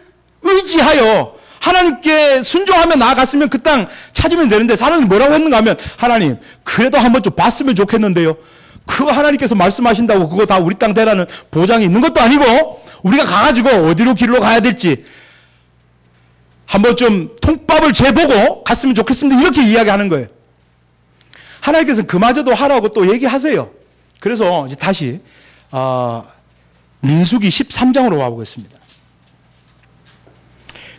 의지하여 하나님께 순종하며 나아갔으면 그 땅 찾으면 되는데, 사람이 뭐라고 했는가 하면 하나님 그래도 한번 좀 봤으면 좋겠는데요. 그거 하나님께서 말씀하신다고 그거 다 우리 땅 되라는 보장이 있는 것도 아니고 우리가 가가지고 어디로 길로 가야 될지 한번 좀 통밥을 재보고 갔으면 좋겠습니다. 이렇게 이야기하는 거예요. 하나님께서는 그마저도 하라고 또 얘기하세요. 그래서 이제 다시 민수기 13장으로 와보겠습니다.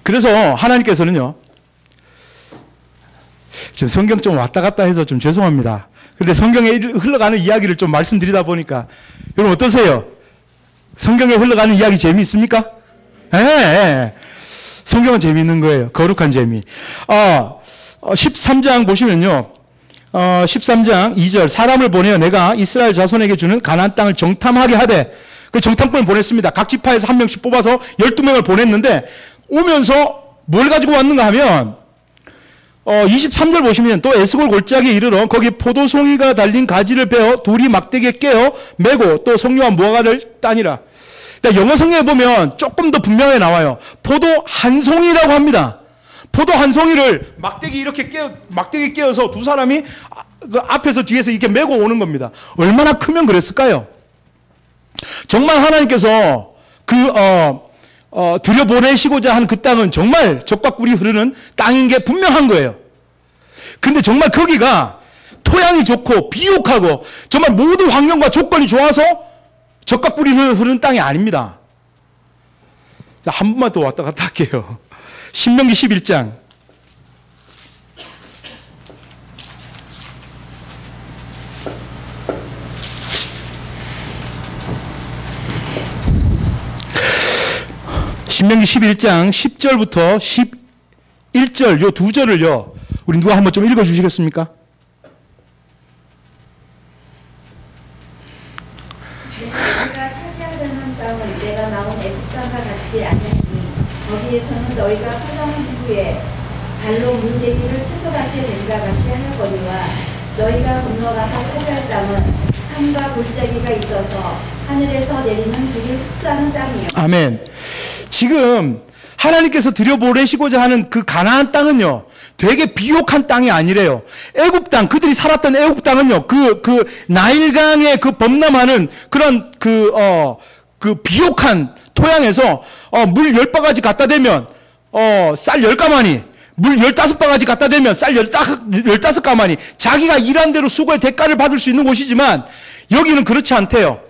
그래서 하나님께서는요, 지금 성경 좀 왔다 갔다 해서 좀 죄송합니다. 근데 성경에 흘러가는 이야기를 좀 말씀드리다 보니까 여러분 어떠세요? 성경에 흘러가는 이야기 재미있습니까? 네. 성경은 재미있는 거예요. 거룩한 재미. 13장 보시면요. 13장 2절 사람을 보내어 내가 이스라엘 자손에게 주는 가나안 땅을 정탐하게 하되, 그 정탐꾼을 보냈습니다. 각 지파에서 한 명씩 뽑아서 12명을 보냈는데 오면서 뭘 가지고 왔는가 하면 23절 보시면 또 에스골 골짜기에 이르러 거기 포도송이가 달린 가지를 베어 둘이 막대기에 깨어 메고 또 석류와 무화과를 따니라. 그러니까 영어 성경에 보면 조금 더 분명하게 나와요. 포도 한 송이라고 합니다. 포도 한 송이를 막대기 깨어서 두 사람이 그 앞에서 뒤에서 이렇게 메고 오는 겁니다. 얼마나 크면 그랬을까요? 정말 하나님께서 들여보내시고자 한 그 땅은 정말 젖과 꿀이 흐르는 땅인 게 분명한 거예요. 근데 정말 거기가 토양이 좋고 비옥하고 정말 모든 환경과 조건이 좋아서 젖과 꿀이 흐르는 땅이 아닙니다. 한 번만 더 왔다 갔다 할게요. 신명기 11장. 신명기 11장 10절부터 11절 요 두 절을요, 우리 누가 한번 좀 읽어 주시겠습니까? 너희가 차지하려는 땅을 내가 나온 애굽 땅과 같이 아니하니 거기에서는 너희가 포장한 후에 발로 문대기를 채소같게 된과 같이 하였거니와 너희가 건너가서 차지할 땅은 산과 골짜기가 있어서 하늘에서 내리는 비를 흡수하는 땅이요. 아멘. 지금 하나님께서 들여보내시고자 하는 그 가나안 땅은요, 되게 비옥한 땅이 아니래요. 애굽 땅, 그들이 살았던 애굽 땅은요, 그 나일강의 그 범람하는 그런 그 비옥한 토양에서 물 10바가지 갖다 대면 쌀 10가마니, 물 15바가지 갖다 대면 쌀 15가마니, 자기가 일한 대로 수고의 대가를 받을 수 있는 곳이지만 여기는 그렇지 않대요.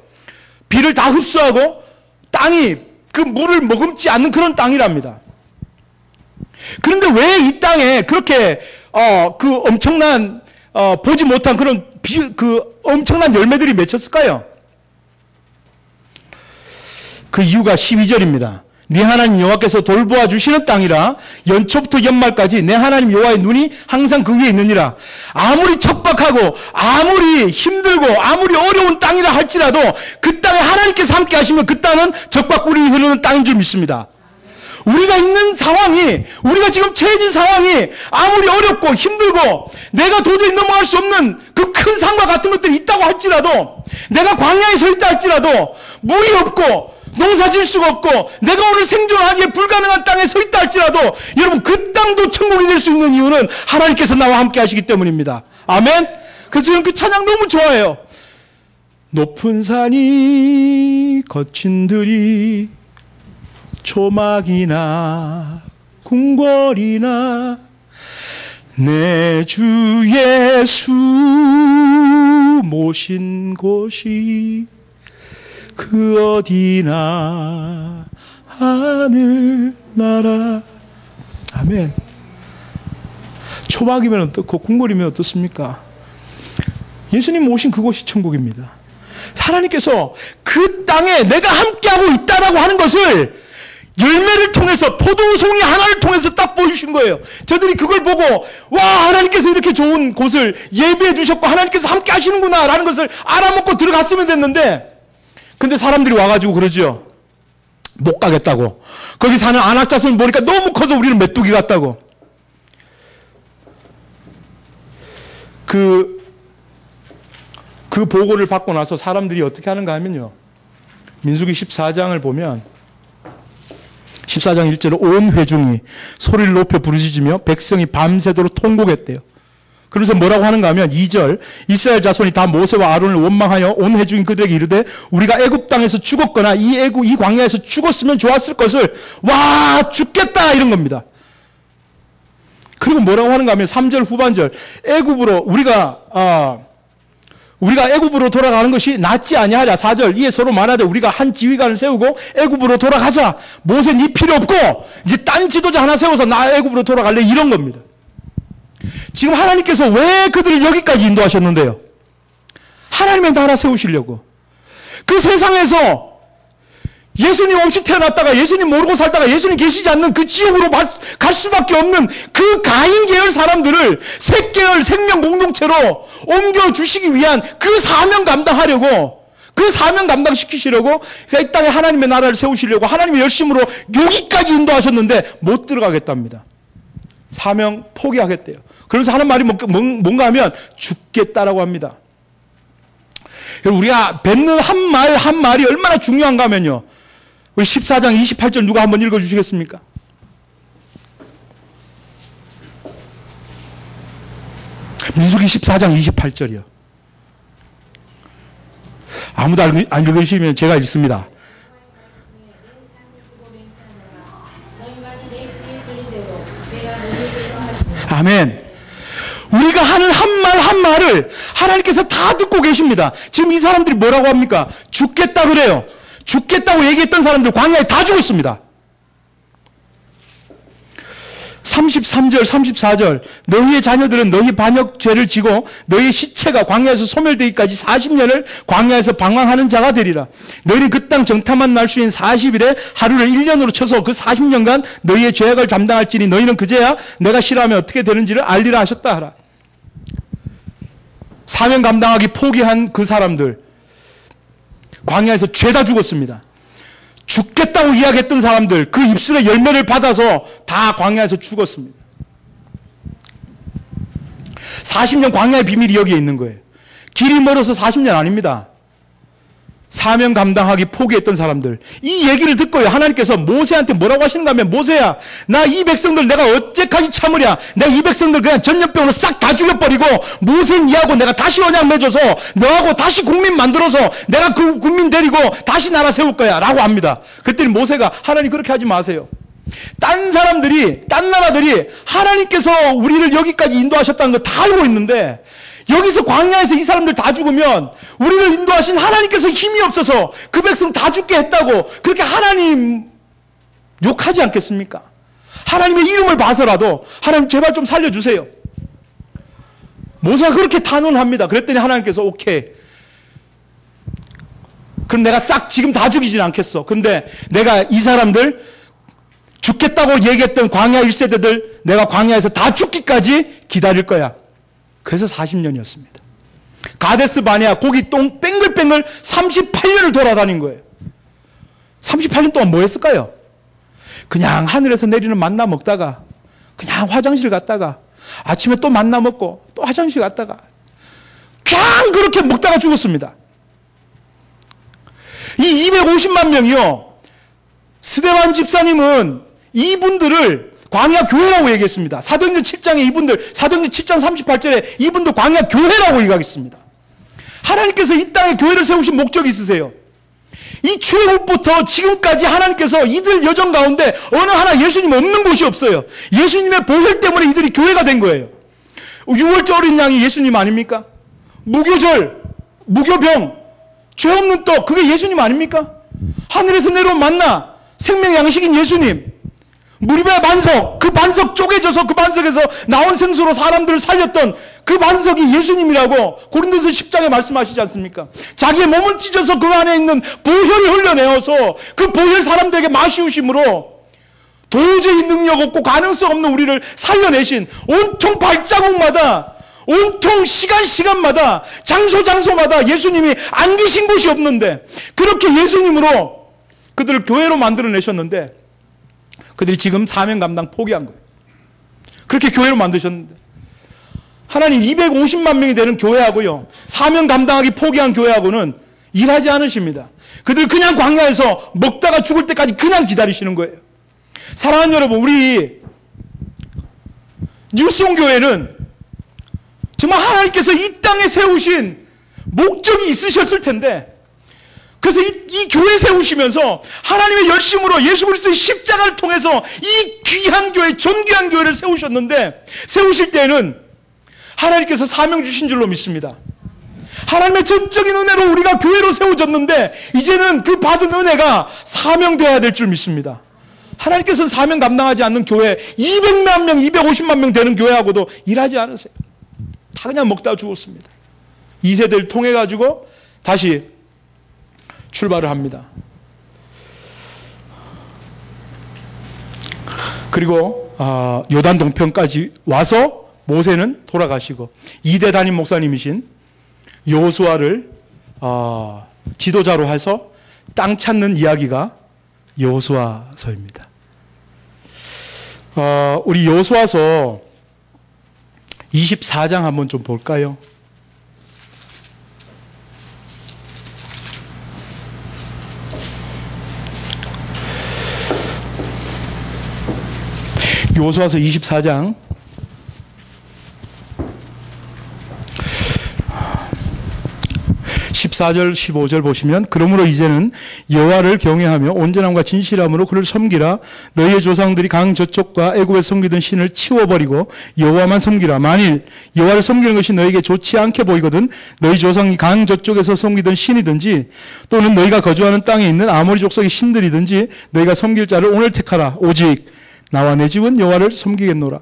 비를 다 흡수하고 땅이 그 물을 머금지 않는 그런 땅이랍니다. 그런데 왜 이 땅에 그렇게 그 엄청난 보지 못한 그런 그 엄청난 열매들이 맺혔을까요? 그 이유가 12절입니다. 네 하나님 여호와께서 돌보아 주시는 땅이라 연초부터 연말까지 내 하나님 여호와의 눈이 항상 그 위에 있느니라. 아무리 척박하고 아무리 힘들고 아무리 어려운 땅이라 할지라도 그 땅에 하나님께서 함께 하시면 그 땅은 젖과 꿀이 흐르는 땅인 줄 믿습니다. 우리가 있는 상황이, 우리가 지금 처해진 상황이 아무리 어렵고 힘들고 내가 도저히 넘어갈 수 없는 그 큰 산과 같은 것들이 있다고 할지라도, 내가 광야에 서 있다 할지라도, 물이 없고 농사 지을 수가 없고 내가 오늘 생존하기에 불가능한 땅에 서 있다 할지라도 여러분 그 땅도 천국이 될 수 있는 이유는 하나님께서 나와 함께 하시기 때문입니다. 아멘. 그래서 저는 그 찬양 너무 좋아해요. 높은 산이 거친 들이 초막이나 궁궐이나 내 주 예수 모신 곳이 그 어디나 하늘나라. 아멘. 초막이면 어떻고 궁궐이면 어떻습니까? 예수님 오신 그곳이 천국입니다. 하나님께서 그 땅에 내가 함께하고 있다라고 하는 것을 열매를 통해서, 포도송이 하나를 통해서 딱 보여주신 거예요. 저들이 그걸 보고 와, 하나님께서 이렇게 좋은 곳을 예비해 주셨고 하나님께서 함께 하시는구나 라는 것을 알아먹고 들어갔으면 됐는데, 근데 사람들이 와가지고 그러죠. 못 가겠다고. 거기 사는 안악자손 보니까 너무 커서 우리는 메뚜기 같다고. 그 보고를 받고 나서 사람들이 어떻게 하는가 하면요, 민수기 14장을 보면 14장 1절에 온 회중이 소리를 높여 부르짖으며 백성이 밤새도록 통곡했대요. 그러면서 뭐라고 하는가 하면 2절, 이스라엘 자손이 다 모세와 아론을 원망하여 온 회중이 그들에게 이르되 우리가 애굽 땅에서 죽었거나 이 광야에서 죽었으면 좋았을 것을, 와 죽겠다, 이런 겁니다. 그리고 뭐라고 하는가 하면 3절 후반절, 애굽으로 우리가 애굽으로 돌아가는 것이 낫지 아니하랴. 4절, 이에 서로 말하되 우리가 한 지휘관을 세우고 애굽으로 돌아가자. 모세 니 필요 없고 이제 딴 지도자 하나 세워서 나 애굽으로 돌아갈래, 이런 겁니다. 지금 하나님께서 왜 그들을 여기까지 인도하셨는데요? 하나님의 나라 세우시려고. 그 세상에서 예수님 없이 태어났다가 예수님 모르고 살다가 예수님 계시지 않는 그 지옥으로 갈 수밖에 없는 그 가인 계열 사람들을 셋계열 생명 공동체로 옮겨주시기 위한 그 사명 감당하려고, 그 사명 감당시키시려고 이 땅에 하나님의 나라를 세우시려고 하나님의 열심으로 여기까지 인도하셨는데 못 들어가겠답니다. 사명 포기하겠대요. 그러면서 하는 말이 뭔가 하면 죽겠다라고 합니다. 우리가 뱉는 한 말 한 말이 얼마나 중요한가 하면요, 우리 14장 28절 누가 한번 읽어주시겠습니까? 민수기 14장 28절이요. 아무도 안 읽으시면 제가 읽습니다. 아멘. 우리가 하는 한 말 한 말을 하나님께서 다 듣고 계십니다. 지금 이 사람들이 뭐라고 합니까? 죽겠다 그래요. 죽겠다고 얘기했던 사람들 광야에 다 죽었습니다. 33절 34절, 너희의 자녀들은 너희 반역 죄를 지고 너희의 시체가 광야에서 소멸되기까지 40년을 광야에서 방황하는 자가 되리라. 너희는 그 땅 정탐한 날 수인 40일에 하루를 1년으로 쳐서 그 40년간 너희의 죄악을 담당할지니 너희는 그제야 내가 싫어하면 어떻게 되는지를 알리라 하셨다 하라. 사명 감당하기 포기한 그 사람들 광야에서 죄다 죽었습니다. 죽겠다고 이야기했던 사람들 그 입술의 열매를 받아서 다 광야에서 죽었습니다. 40년 광야의 비밀이 여기에 있는 거예요. 길이 멀어서 40년 아닙니다. 사명 감당하기 포기했던 사람들, 이 얘기를 듣고요, 하나님께서 모세한테 뭐라고 하시는가 하면, 모세야, 나 이 백성들 내가 어째까지 참으랴. 내가 이 백성들 그냥 전염병으로 싹 다 죽여버리고 모세 니하고 내가 다시 언약 맺어서 너하고 다시 국민 만들어서 내가 그 국민 데리고 다시 나라 세울 거야 라고 합니다. 그때는 모세가, 하나님 그렇게 하지 마세요. 딴 사람들이, 딴 나라들이 하나님께서 우리를 여기까지 인도하셨다는 거 다 알고 있는데 여기서 광야에서 이 사람들 다 죽으면 우리를 인도하신 하나님께서 힘이 없어서 그 백성 다 죽게 했다고 그렇게 하나님 욕하지 않겠습니까? 하나님의 이름을 봐서라도 하나님 제발 좀 살려주세요. 모세가 그렇게 탄원합니다. 그랬더니 하나님께서 오케이. 그럼 내가 싹 지금 다 죽이진 않겠어. 근데 내가 이 사람들 죽겠다고 얘기했던 광야 1세대들 내가 광야에서 다 죽기까지 기다릴 거야. 그래서 40년이었습니다. 가데스 바네아 고기 똥 뺑글뺑글 38년을 돌아다닌 거예요. 38년 동안 뭐 했을까요? 그냥 하늘에서 내리는 만나 먹다가 그냥 화장실 갔다가 아침에 또 만나 먹고 또 화장실 갔다가 그냥 그렇게 먹다가 죽었습니다. 이 250만 명이요. 스데반 집사님은 이분들을 광야 교회라고 얘기했습니다. 사도행전 7장에 이분들, 사도행전 7장 38절에 이분들 광야 교회라고 얘기하겠습니다. 하나님께서 이 땅에 교회를 세우신 목적이 있으세요. 이 출애굽부터 지금까지 하나님께서 이들 여정 가운데 어느 하나 예수님 없는 곳이 없어요. 예수님의 보혈 때문에 이들이 교회가 된 거예요. 6월절 어린 양이 예수님 아닙니까? 무교절, 무교병, 죄 없는 떡, 그게 예수님 아닙니까? 하늘에서 내려온 만나, 생명의 양식인 예수님. 무리바의 반석, 그 반석 쪼개져서 그 반석에서 나온 생수로 사람들을 살렸던 그 반석이 예수님이라고 고린도서 10장에 말씀하시지 않습니까? 자기의 몸을 찢어서 그 안에 있는 보혈을 흘려내어서 그 보혈 사람들에게 마시우심으로 도저히 능력 없고 가능성 없는 우리를 살려내신 온통 발자국마다 온통 시간마다 장소마다 예수님이 안 계신 곳이 없는데 그렇게 예수님으로 그들을 교회로 만들어내셨는데 그들이 지금 사명 감당 포기한 거예요. 그렇게 교회로 만드셨는데 하나님 250만 명이 되는 교회하고요. 사명 감당하기 포기한 교회하고는 일하지 않으십니다. 그들 그냥 광야에서 먹다가 죽을 때까지 그냥 기다리시는 거예요. 사랑하는 여러분, 우리 뉴스온 교회는 정말 하나님께서 이 땅에 세우신 목적이 있으셨을 텐데 그래서 이 교회 세우시면서 하나님의 열심으로 예수 그리스도의 십자가를 통해서 이 귀한 교회, 존귀한 교회를 세우셨는데 세우실 때에는 하나님께서 사명 주신 줄로 믿습니다. 하나님의 전적인 은혜로 우리가 교회로 세워졌는데 이제는 그 받은 은혜가 사명되어야 될 줄 믿습니다. 하나님께서는 사명 감당하지 않는 교회 200만 명, 250만 명 되는 교회하고도 일하지 않으세요. 다 그냥 먹다 죽었습니다. 2세대를 통해 가지고 다시 출발을 합니다. 그리고 요단 동편까지 와서 모세는 돌아가시고 2대 담임 목사님이신 여호수아를 지도자로 해서 땅 찾는 이야기가 여호수아서입니다. 우리 여호수아서 24장 한번 좀 볼까요? 여호수아서 24장 14절 15절 보시면 그러므로 이제는 여호와를 경외하며 온전함과 진실함으로 그를 섬기라. 너희의 조상들이 강 저쪽과 애굽에 섬기던 신을 치워버리고 여호와만 섬기라. 만일 여호와를 섬기는 것이 너희에게 좋지 않게 보이거든 너희 조상이 강 저쪽에서 섬기던 신이든지 또는 너희가 거주하는 땅에 있는 아모리 족속의 신들이든지 너희가 섬길 자를 오늘 택하라. 오직 나와 내 집은 여호와를 섬기겠노라.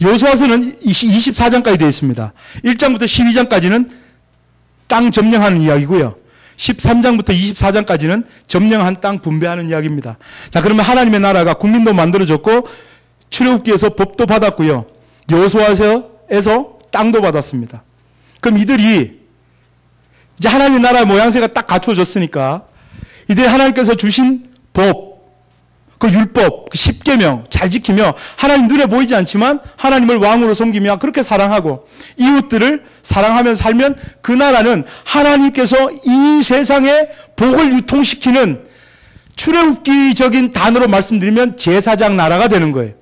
여호수아서는 24장까지 되어 있습니다. 1장부터 12장까지는 땅 점령하는 이야기고요. 13장부터 24장까지는 점령한 땅 분배하는 이야기입니다. 자, 그러면 하나님의 나라가 국민도 만들어졌고 출애굽기에서 법도 받았고요. 여호수아서에서 땅도 받았습니다. 그럼 이들이 이제 하나님의 나라의 모양새가 딱 갖춰졌으니까 이들이 하나님께서 주신 법, 그 율법, 그 십계명 잘 지키며 하나님 눈에 보이지 않지만 하나님을 왕으로 섬기며 그렇게 사랑하고 이웃들을 사랑하며 살면 그 나라는 하나님께서 이 세상에 복을 유통시키는 출애굽기적인 단어로 말씀드리면 제사장 나라가 되는 거예요.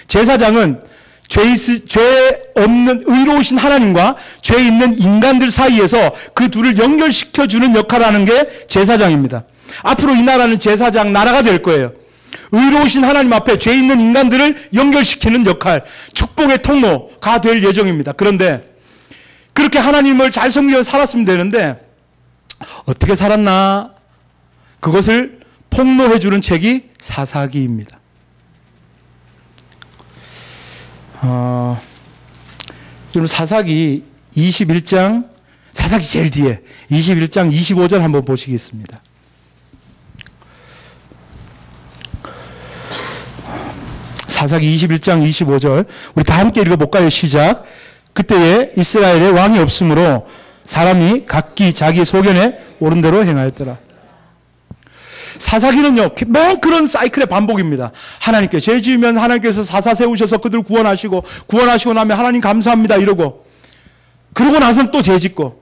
제사장은 죄 없는 의로우신 하나님과 죄 있는 인간들 사이에서 그 둘을 연결시켜주는 역할을 하는 게 제사장입니다. 앞으로 이 나라는 제사장 나라가 될 거예요. 의로우신 하나님 앞에 죄 있는 인간들을 연결시키는 역할, 축복의 통로가 될 예정입니다. 그런데 그렇게 하나님을 잘 섬기며 살았으면 되는데 어떻게 살았나? 그것을 폭로해 주는 책이 사사기입니다. 여러분 사사기 21장, 사사기 제일 뒤에 21장 25절 한번 보시겠습니다. 사사기 21장 25절 우리 다 함께 읽어볼까요? 시작. 그때에 이스라엘에 왕이 없으므로 사람이 각기 자기 소견에 옳은 대로 행하였더라. 사사기는요, 맨 그런 사이클의 반복입니다. 하나님께 죄 지으면 하나님께서 사사 세우셔서 그들 구원하시고 나면 하나님 감사합니다 이러고, 그러고 나서는 또 죄 짓고,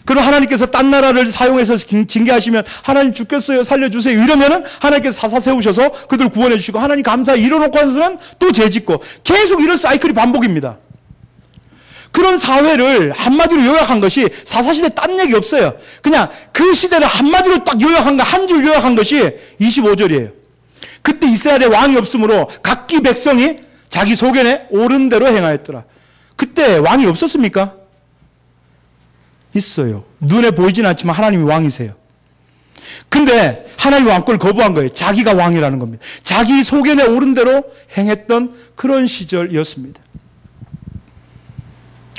그럼 하나님께서 딴 나라를 사용해서 징계하시면 하나님 죽겠어요 살려주세요 이러면은 하나님께서 사사 세우셔서 그들 구원해 주시고 하나님 감사 이러놓고 나서는 또 죄 짓고, 계속 이런 사이클이 반복입니다. 그런 사회를 한마디로 요약한 것이 사사시대 딴 얘기 없어요. 그냥 그 시대를 한마디로 딱 요약한 거, 한 줄 요약한 것이 25절이에요. 그때 이스라엘에 왕이 없으므로 각기 백성이 자기 소견에 옳은 대로 행하였더라. 그때 왕이 없었습니까? 있어요. 눈에 보이진 않지만 하나님이 왕이세요. 근데 하나님이 왕권을 거부한 거예요. 자기가 왕이라는 겁니다. 자기 소견에 옳은 대로 행했던 그런 시절이었습니다.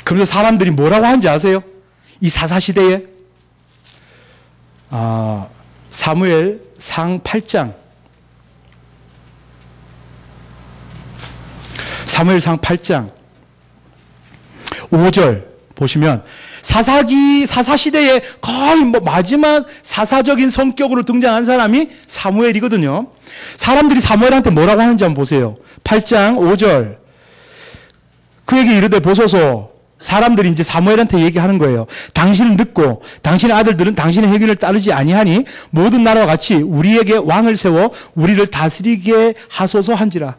그래서 사람들이 뭐라고 하는지 아세요? 이 사사시대에 사무엘상 8장 5절 보시면 사사시대에 거의 마지막 사사적인 성격으로 등장한 사람이 사무엘이거든요. 사람들이 사무엘한테 뭐라고 하는지 한번 보세요. 8장 5절 그에게 이르되 보소서. 사람들이 이제 사무엘한테 얘기하는 거예요. 당신은 늦고 당신의 아들들은 당신의 행위를 따르지 아니하니 모든 나라와 같이 우리에게 왕을 세워 우리를 다스리게 하소서 한지라.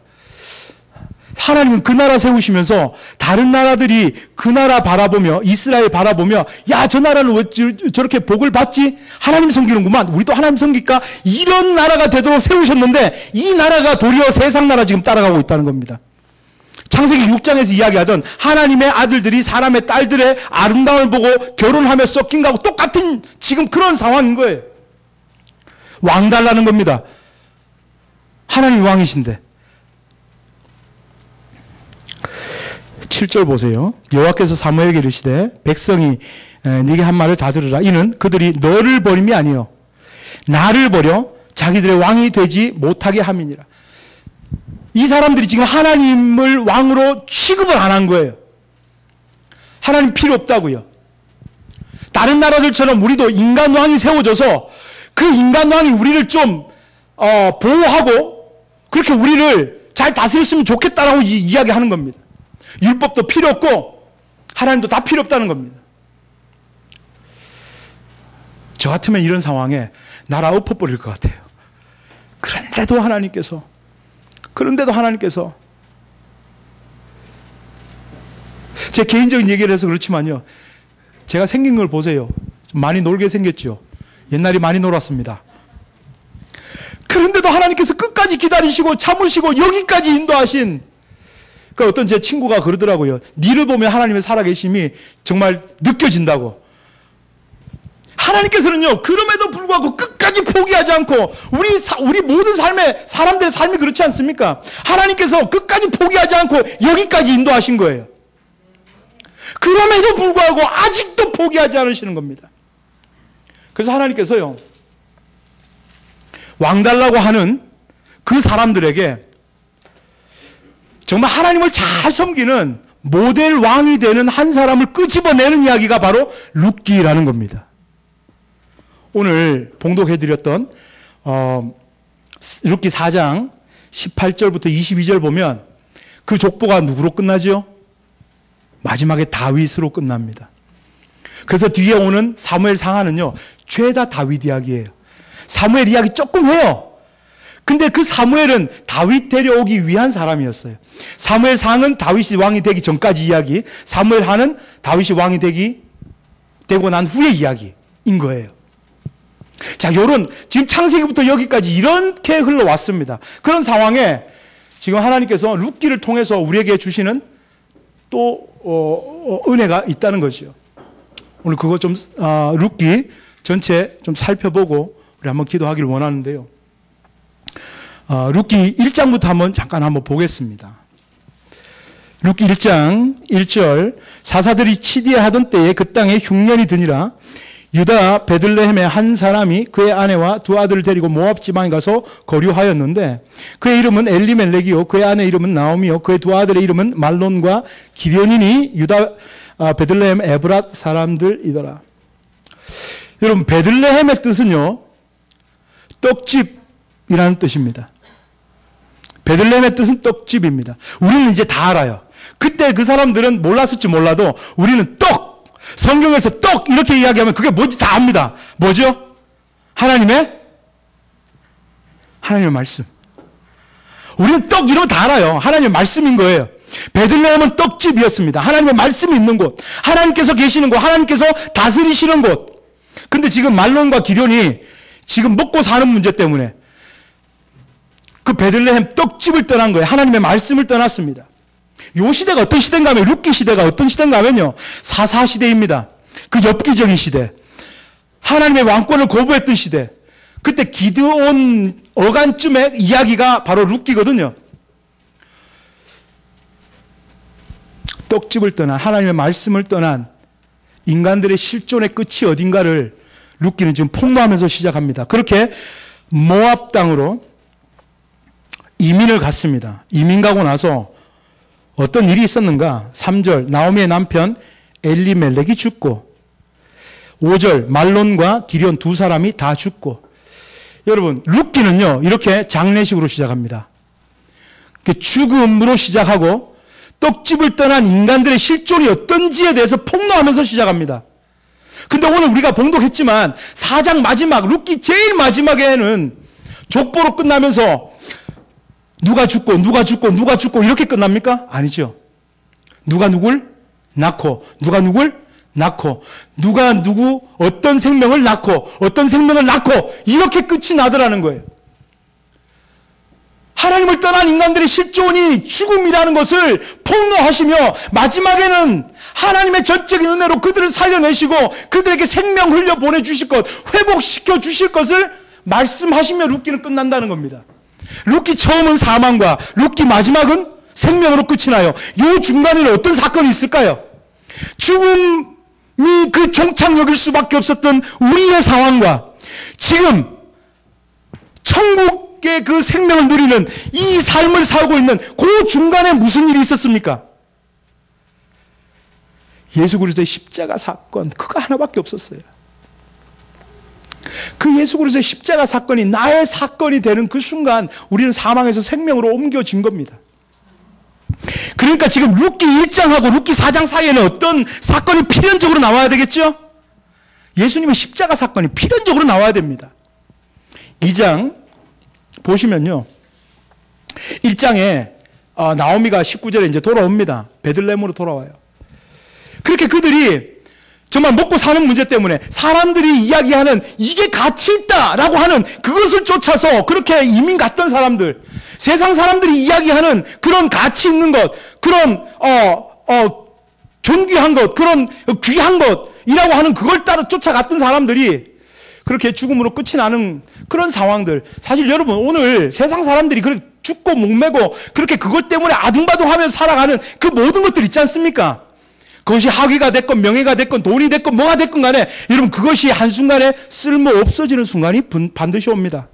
하나님은 그 나라 세우시면서 다른 나라들이 그 나라 바라보며 이스라엘 바라보며 야, 저 나라는 왜 저렇게 복을 받지? 하나님 섬기는구만. 우리도 하나님 섬길까? 이런 나라가 되도록 세우셨는데 이 나라가 도리어 세상 나라 지금 따라가고 있다는 겁니다. 창세기 6장에서 이야기하던 하나님의 아들들이 사람의 딸들의 아름다움을 보고 결혼하며 섞인 거하고 똑같은 지금 그런 상황인 거예요. 왕 달라는 겁니다. 하나님이 왕이신데. 7절 보세요. 여호와께서 사무엘에게 이르시되 백성이 네게 한 말을 다 들으라. 이는 그들이 너를 버림이 아니요 나를 버려 자기들의 왕이 되지 못하게 함이니라. 이 사람들이 지금 하나님을 왕으로 취급을 안 한 거예요. 하나님 필요 없다고요. 다른 나라들처럼 우리도 인간 왕이 세워져서 그 인간 왕이 우리를 좀 보호하고 그렇게 우리를 잘 다스렸으면 좋겠다라고 이야기하는 겁니다. 율법도 필요 없고 하나님도 다 필요 없다는 겁니다. 저 같으면 이런 상황에 나라 엎어버릴 것 같아요. 그런데도 하나님께서 제 개인적인 얘기를 해서 그렇지만요, 제가 생긴 걸 보세요. 좀 많이 놀게 생겼죠. 옛날에 많이 놀았습니다. 그런데도 하나님께서 끝까지 기다리시고 참으시고 여기까지 인도하신, 그러니까 어떤 제 친구가 그러더라고요. 니를 보면 하나님의 살아계심이 정말 느껴진다고. 하나님께서는요, 그럼에도 불구하고 끝까지 포기하지 않고, 우리 모든 사람들의 삶이 그렇지 않습니까? 하나님께서 끝까지 포기하지 않고 여기까지 인도하신 거예요. 그럼에도 불구하고 아직도 포기하지 않으시는 겁니다. 그래서 하나님께서요, 왕 달라고 하는 그 사람들에게 정말 하나님을 잘 섬기는 모델 왕이 되는 한 사람을 끄집어내는 이야기가 바로 룻기라는 겁니다. 오늘 봉독해드렸던 룻기 4장 18절부터 22절 보면 그 족보가 누구로 끝나죠? 마지막에 다윗으로 끝납니다. 그래서 뒤에 오는 사무엘 상하는요, 죄다 다윗 이야기예요. 사무엘 이야기 조금 해요. 근데 그 사무엘은 다윗 데려오기 위한 사람이었어요. 사무엘 상은 다윗이 왕이 되기 전까지 이야기, 사무엘 하는 다윗이 왕이 되고 난 후의 이야기인 거예요. 자, 지금 창세기부터 여기까지 이렇게 흘러왔습니다. 그런 상황에 지금 하나님께서 룻기를 통해서 우리에게 주시는 또 은혜가 있다는 거죠. 오늘 그거 좀 룻기 전체 좀 살펴보고 우리 한번 기도하기를 원하는데요. 룻기 1장부터 한번 보겠습니다. 룻기 1장 1절 사사들이 치디하던 때에 그 땅에 흉년이 드니라. 유다 베들레헴의 한 사람이 그의 아내와 두 아들을 데리고 모압 지방에 가서 거류하였는데 그의 이름은 엘리멜렉이요 그의 아내 이름은 나오미요 그의 두 아들의 이름은 말론과 기련이니 유다 베들레헴 에브랏 사람들이더라. 여러분 베들레헴의 뜻은요 떡집이라는 뜻입니다. 베들레헴의 뜻은 떡집입니다. 우리는 이제 다 알아요. 그때 그 사람들은 몰랐을지 몰라도 우리는 떡, 성경에서 떡 이렇게 이야기하면 그게 뭔지 다 압니다. 뭐죠? 하나님의 말씀. 우리는 떡 이러면 다 알아요. 하나님의 말씀인 거예요. 베들레헴은 떡집이었습니다. 하나님의 말씀이 있는 곳, 하나님께서 계시는 곳, 하나님께서 다스리시는 곳. 근데 지금 말론과 기련이 지금 먹고 사는 문제 때문에 그 베들레헴 떡집을 떠난 거예요. 하나님의 말씀을 떠났습니다. 이 시대가 어떤 시대인가 하면 룻기 시대가 어떤 시대인가 하면요. 사사시대입니다. 그 엽기적인 시대. 하나님의 왕권을 거부했던 시대. 그때 기드온 어간쯤의 이야기가 바로 룻기거든요. 떡집을 떠난 하나님의 말씀을 떠난 인간들의 실존의 끝이 어딘가를 룻기는 지금 폭로하면서 시작합니다. 그렇게 모압 땅으로 이민을 갔습니다. 이민 가고 나서 어떤 일이 있었는가? 3절 나오미의 남편 엘리멜렉이 죽고 5절 말론과 기련 두 사람이 다 죽고. 여러분 룻기는요 이렇게 장례식으로 시작합니다. 죽음으로 시작하고 떡집을 떠난 인간들의 실존이 어떤지에 대해서 폭로하면서 시작합니다. 근데 오늘 우리가 봉독했지만 4장 마지막 룻기 제일 마지막에는 족보로 끝나면서 누가 죽고 이렇게 끝납니까? 아니죠. 누가 누굴 낳고 누가 누굴 낳고 누가 누구 어떤 생명을 낳고 어떤 생명을 낳고 이렇게 끝이 나더라는 거예요. 하나님을 떠난 인간들의 실존이 죽음이라는 것을 폭로하시며 마지막에는 하나님의 전적인 은혜로 그들을 살려내시고 그들에게 생명 흘려 보내주실 것, 회복시켜 주실 것을 말씀하시며 룻기는 끝난다는 겁니다. 룻기 처음은 사망과 룻기 마지막은 생명으로 끝이 나요. 이 중간에는 어떤 사건이 있을까요? 죽음이 그 종착역일 수밖에 없었던 우리의 상황과 지금 천국의 그 생명을 누리는 이 삶을 살고 있는 그 중간에 무슨 일이 있었습니까? 예수 그리스도의 십자가 사건, 그거 하나밖에 없었어요. 그 예수 그리스도의 십자가 사건이 나의 사건이 되는 그 순간 우리는 사망에서 생명으로 옮겨진 겁니다. 그러니까 지금 룻기 1장하고 룻기 4장 사이에는 어떤 사건이 필연적으로 나와야 되겠죠? 예수님의 십자가 사건이 필연적으로 나와야 됩니다. 2장 보시면요. 1장에 나오미가 19절에 이제 돌아옵니다. 베들레헴으로 돌아와요. 그렇게 그들이 정말 먹고 사는 문제 때문에 사람들이 이야기하는 이게 가치 있다라고 하는 그것을 쫓아서 그렇게 이민 갔던 사람들, 세상 사람들이 이야기하는 그런 가치 있는 것, 그런 존귀한 것, 그런 귀한 것이라고 하는 그걸 따라 쫓아갔던 사람들이 그렇게 죽음으로 끝이 나는 그런 상황들. 사실 여러분 오늘 세상 사람들이 그렇게 죽고 목매고 그렇게 그것 때문에 아둥바둥하면서 살아가는 그 모든 것들 있지 않습니까? 그것이 학위가 됐건 명예가 됐건 돈이 됐건 뭐가 됐건 간에 여러분 그것이 한순간에 쓸모 없어지는 순간이 반드시 옵니다.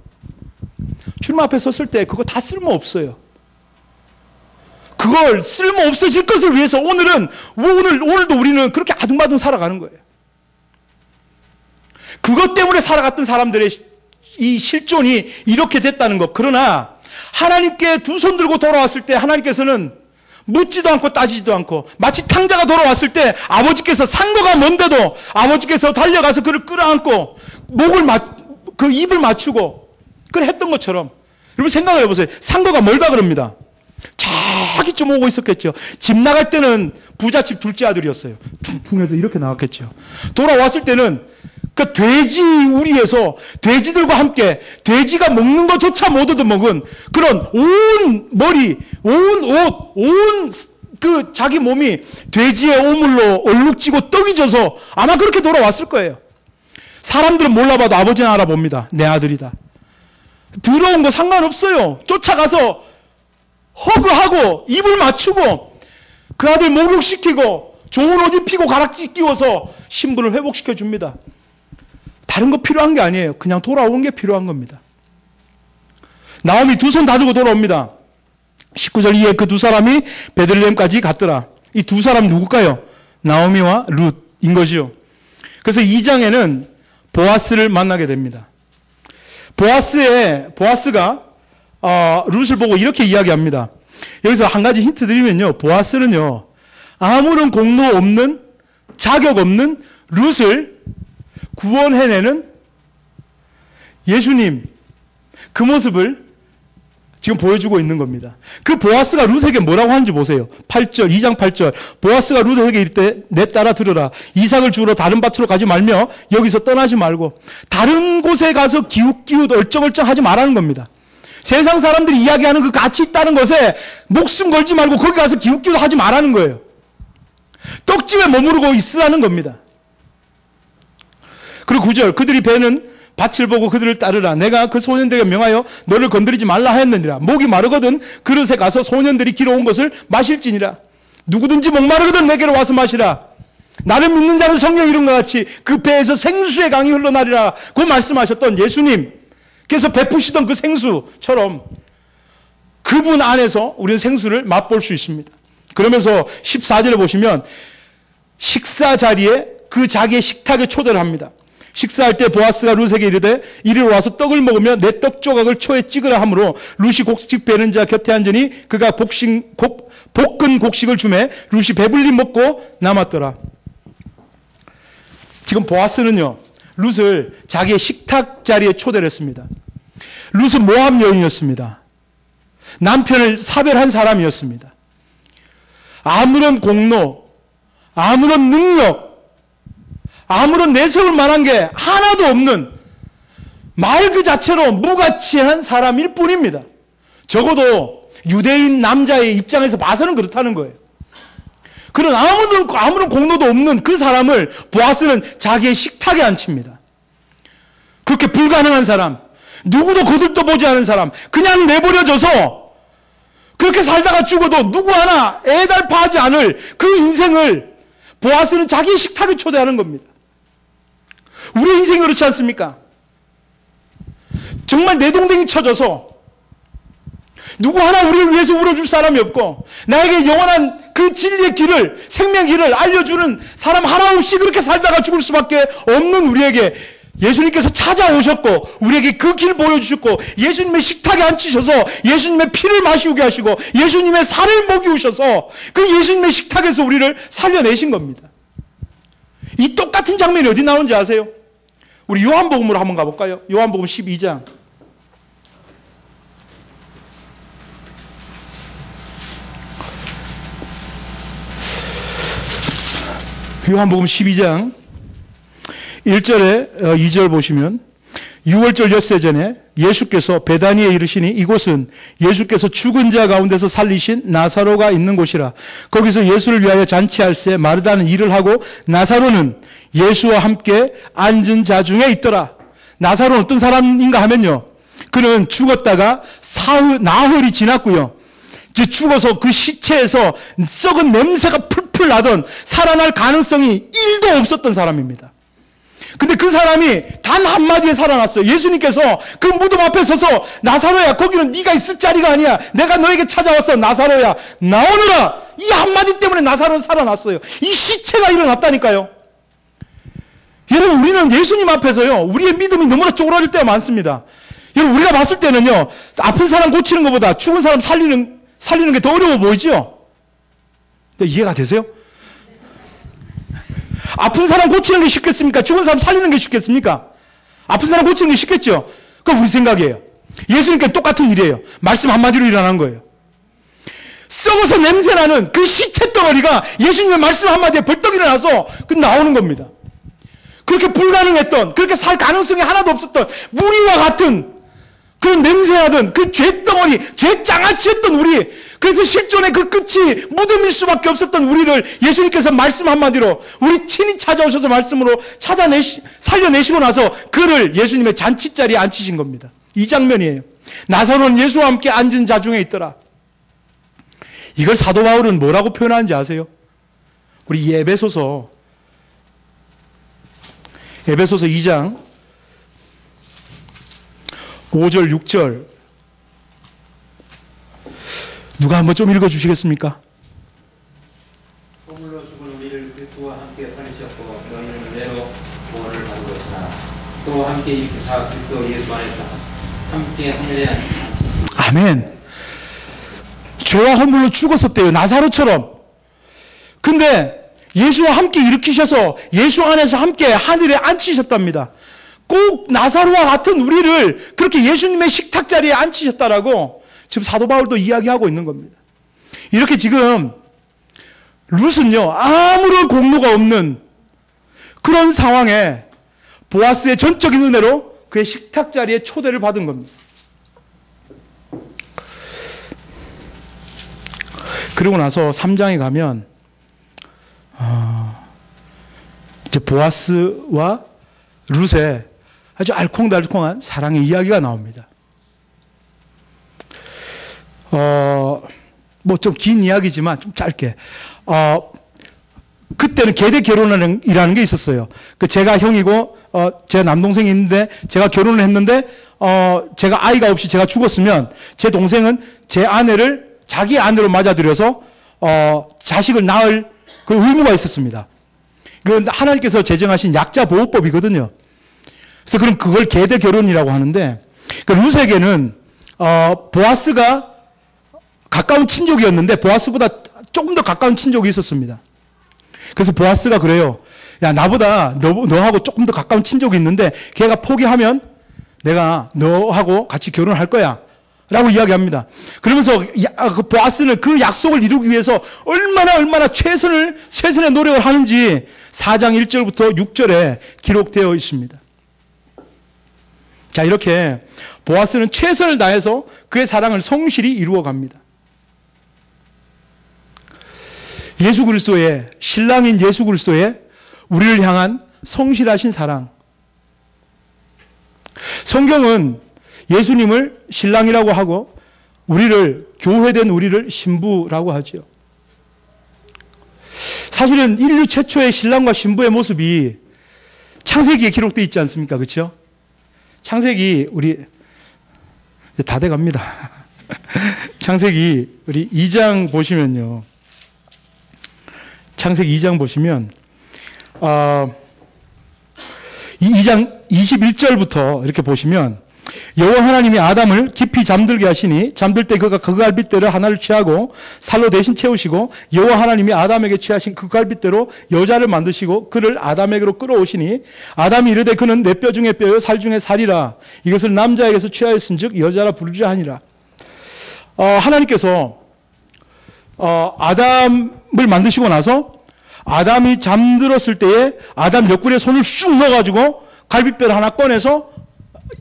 주님 앞에 섰을 때 그거 다 쓸모 없어요. 그걸 쓸모 없어질 것을 위해서 오늘도 우리는 그렇게 아둥바둥 살아가는 거예요. 그것 때문에 살아갔던 사람들의 이 실존이 이렇게 됐다는 것. 그러나 하나님께 두 손 들고 돌아왔을 때 하나님께서는 묻지도 않고 따지지도 않고 마치 탕자가 돌아왔을 때 아버지께서 상거가 먼데도 아버지께서 달려가서 그를 끌어안고 그 입을 맞추고 그걸 했던 것처럼 여러분 생각을 해보세요. 상거가 뭘까 그럽니다. 저기쯤 오고 있었겠죠. 집 나갈 때는 부잣집 둘째 아들이었어요. 퉁퉁해서 이렇게 나왔겠죠. 돌아왔을 때는 그 돼지 우리에서 돼지들과 함께 돼지가 먹는 것조차 못 얻어먹은 그런 온 머리, 온 옷, 온 그 자기 몸이 돼지의 오물로 얼룩지고 떡이 져서 아마 그렇게 돌아왔을 거예요. 사람들은 몰라봐도 아버지는 알아봅니다. 내 아들이다. 더러운 거 상관없어요. 쫓아가서 허그하고 입을 맞추고 그 아들 목욕시키고 좋은 옷 입히고 가락지 끼워서 신분을 회복시켜 줍니다. 다른 거 필요한 게 아니에요. 그냥 돌아오는 게 필요한 겁니다. 나오미 두 손 다 들고 돌아옵니다. 19절 이에 그 두 사람이 베들레헴까지 갔더라. 이 두 사람 누굴까요? 나오미와 룻인 것이요. 그래서 2장에는 보아스를 만나게 됩니다. 보아스가 룻을 보고 이렇게 이야기합니다. 여기서 한 가지 힌트 드리면요. 보아스는요. 아무런 공로 없는 자격 없는 룻을 구원해내는 예수님 그 모습을 지금 보여주고 있는 겁니다. 그 보아스가 룻에게 뭐라고 하는지 보세요. 8절, 2장 8절. 보아스가 룻에게 이르되 내 딸아 들으라. 이삭을 주우러 다른 밭으로 가지 말며 여기서 떠나지 말고 다른 곳에 가서 기웃기웃 얼쩡얼쩡 하지 말라는 겁니다. 세상 사람들이 이야기하는 그 가치 있다는 것에 목숨 걸지 말고 거기 가서 기웃기웃 하지 말라는 거예요. 떡집에 머무르고 있으라는 겁니다. 그리고 9절 그들이 베는 밭을 보고 그들을 따르라. 내가 그 소년들에게 명하여 너를 건드리지 말라 하였느니라. 목이 마르거든 그릇에 가서 소년들이 길어온 것을 마실지니라. 누구든지 목마르거든 내게로 와서 마시라. 나를 믿는 자는 성경 이름과 같이 그 배에서 생수의 강이 흘러나리라. 그 말씀하셨던 예수님께서 베푸시던 그 생수처럼 그분 안에서 우리는 생수를 맛볼 수 있습니다. 그러면서 14절에 보시면 식사 자리에 그 자기의 식탁에 초대를 합니다. 식사할 때 보아스가 룻에게 이르되 이리로 와서 떡을 먹으며 내 떡 조각을 초에 찍으라 하므로 룻이 곡식 베는 자 곁에 앉으니 그가 볶은 곡식을 주매 룻이 배불리 먹고 남았더라. 지금 보아스는요 룻을 자기의 식탁 자리에 초대를 했습니다. 룻은 모압 여인이었습니다. 남편을 사별한 사람이었습니다. 아무런 공로, 아무런 능력, 아무런 내세울 만한 게 하나도 없는 말 그 자체로 무가치한 사람일 뿐입니다. 적어도 유대인 남자의 입장에서 봐서는 그렇다는 거예요. 그런 아무런 공로도 없는 그 사람을 보아스는 자기의 식탁에 앉힙니다. 그렇게 불가능한 사람, 누구도 거들떠 보지 않은 사람, 그냥 내버려져서 그렇게 살다가 죽어도 누구 하나 애달파하지 않을 그 인생을 보아스는 자기의 식탁에 초대하는 겁니다. 우리의 인생이 그렇지 않습니까? 정말 내동댕이 쳐져서 누구 하나 우리를 위해서 울어줄 사람이 없고 나에게 영원한 그 진리의 길을, 생명의 길을 알려주는 사람 하나 없이 그렇게 살다가 죽을 수밖에 없는 우리에게 예수님께서 찾아오셨고 우리에게 그 길 보여주셨고 예수님의 식탁에 앉히셔서 예수님의 피를 마시게 하시고 예수님의 살을 먹이우셔서 그 예수님의 식탁에서 우리를 살려내신 겁니다. 이 똑같은 장면이 어디 나오는지 아세요? 우리 요한복음으로 한번 가볼까요? 요한복음 12장. 요한복음 12장 1절에 2절 보시면 6월절 엿새 전에 예수께서 베다니에 이르시니 이곳은 예수께서 죽은 자 가운데서 살리신 나사로가 있는 곳이라. 거기서 예수를 위하여 잔치할새 마르다는 일을 하고 나사로는 예수와 함께 앉은 자 중에 있더라. 나사로는 어떤 사람인가 하면요, 그는 죽었다가 나흘이 지났고요, 이제 죽어서 그 시체에서 썩은 냄새가 풀풀 나던 살아날 가능성이 1도 없었던 사람입니다. 근데 그 사람이 단 한마디에 살아났어요. 예수님께서 그 무덤 앞에 서서 나사로야 거기는 네가 있을 자리가 아니야. 내가 너에게 찾아왔어. 나사로야 나오너라. 이 한마디 때문에 나사로는 살아났어요. 이 시체가 일어났다니까요. 여러분 우리는 예수님 앞에서요 우리의 믿음이 너무나 쪼그라들 때가 많습니다. 여러분 우리가 봤을 때는요 아픈 사람 고치는 것보다 죽은 사람 살리는 게 더 어려워 보이죠? 이해가 되세요? 아픈 사람 고치는 게 쉽겠습니까? 죽은 사람 살리는 게 쉽겠습니까? 아픈 사람 고치는 게 쉽겠죠? 그건 우리 생각이에요. 예수님께 똑같은 일이에요. 말씀 한마디로 일어난 거예요. 썩어서 냄새나는 그 시체 덩어리가 예수님의 말씀 한마디에 벌떡 일어나서 나오는 겁니다. 그렇게 불가능했던, 그렇게 살 가능성이 하나도 없었던 무리와 같은 그런 냄새나던 그 죄덩어리, 죄장아치였던 우리, 그래서 실존의 그 끝이 무덤일 수밖에 없었던 우리를 예수님께서 말씀 한마디로 우리 친히 찾아오셔서 말씀으로 살려내시고 나서 그를 예수님의 잔치자리에 앉히신 겁니다. 이 장면이에요. 나사로는 예수와 함께 앉은 자 중에 있더라. 이걸 사도 바울은 뭐라고 표현하는지 아세요? 우리 에베소서 2장 5절 6절 누가 한번 좀 읽어주시겠습니까? 허물로 죽은 우리를 그리스도와 함께 살리셨고 너희는 은혜로 구원을 받은 것이나 또 함께 일으키사 그리스도 예수 안에서 함께 하늘에 앉히시고. 아멘. 죄와 허물로 죽었었대요. 나사로처럼. 근데 예수와 함께 일으키셔서 예수 안에서 함께 하늘에 앉히셨답니다. 꼭 나사로와 같은 우리를 그렇게 예수님의 식탁 자리에 앉히셨다라고 지금 사도 바울도 이야기하고 있는 겁니다. 이렇게 지금 룻은요, 아무런 공로가 없는 그런 상황에 보아스의 전적인 은혜로 그의 식탁 자리에 초대를 받은 겁니다. 그리고 나서 3장에 가면 이제 보아스와 룻의 아주 알콩달콩한 사랑의 이야기가 나옵니다. 뭐 좀 긴 이야기지만 좀 짧게. 그때는 계대 결혼이라는 게 있었어요. 제가 형이고, 제 남동생이 있는데, 제가 결혼을 했는데, 제가 아이가 없이 제가 죽었으면, 제 동생은 제 아내를 자기 아내로 맞아들여서, 자식을 낳을 그 의무가 있었습니다. 그 하나님께서 제정하신 약자 보호법이거든요. 그래서 그럼 그걸 계대 결혼이라고 하는데, 그 룻에게는, 보아스가 가까운 친족이었는데 보아스보다 조금 더 가까운 친족이 있었습니다. 그래서 보아스가 그래요. 야, 나보다 너하고 조금 더 가까운 친족이 있는데 걔가 포기하면 내가 너하고 같이 결혼할 거야 라고 이야기합니다. 그러면서 그 보아스는 그 약속을 이루기 위해서 얼마나 최선의 노력을 하는지 4장 1절부터 6절에 기록되어 있습니다. 자, 이렇게 보아스는 최선을 다해서 그의 사랑을 성실히 이루어 갑니다. 예수 그리스도의, 신랑인 예수 그리스도의 우리를 향한 성실하신 사랑. 성경은 예수님을 신랑이라고 하고 우리를, 교회된 우리를 신부라고 하죠. 사실은 인류 최초의 신랑과 신부의 모습이 창세기에 기록되어 있지 않습니까? 그렇죠? 창세기 우리 다 돼갑니다. 창세기 우리 2장 보시면요. 창세기 2장 보시면 2장 21절부터 이렇게 보시면 여호와 하나님이 아담을 깊이 잠들게 하시니 잠들 때 그가 그 갈빗대를 하나를 취하고 살로 대신 채우시고 여호와 하나님이 아담에게 취하신 그 갈빗대로 여자를 만드시고 그를 아담에게로 끌어오시니 아담이 이르되 그는 내 뼈 중에 뼈요 살 중에 살이라 이것을 남자에게서 취하였은즉 여자라 부르자 하니라. 하나님께서 아담을 만드시고 나서 아담이 잠들었을 때에 아담 옆구리에 손을 쑥 넣어가지고 갈빗뼈를 하나 꺼내서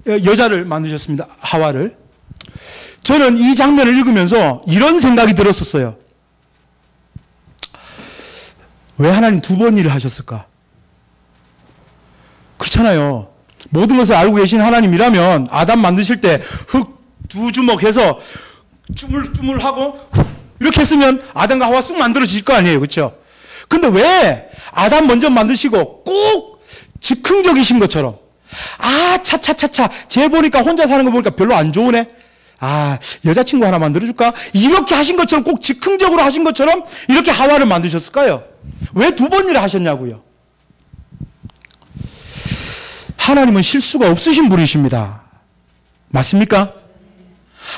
여자를 만드셨습니다. 하와를. 저는 이 장면을 읽으면서 이런 생각이 들었었어요. 왜 하나님 두 번 일을 하셨을까? 그렇잖아요. 모든 것을 알고 계신 하나님이라면 아담 만드실 때 흙 두 주먹 해서 주물주물하고 이렇게 했으면 아담과 하와 쑥 만들어질 거 아니에요. 그렇죠? 근데 왜 아담 먼저 만드시고 꼭 즉흥적이신 것처럼 차차차차 쟤 보니까 혼자 사는 거 보니까 별로 안 좋으네. 여자친구 하나 만들어줄까? 이렇게 하신 것처럼 꼭 즉흥적으로 하신 것처럼 이렇게 하와를 만드셨을까요? 왜 두 번 일을 하셨냐고요? 하나님은 실수가 없으신 분이십니다. 맞습니까?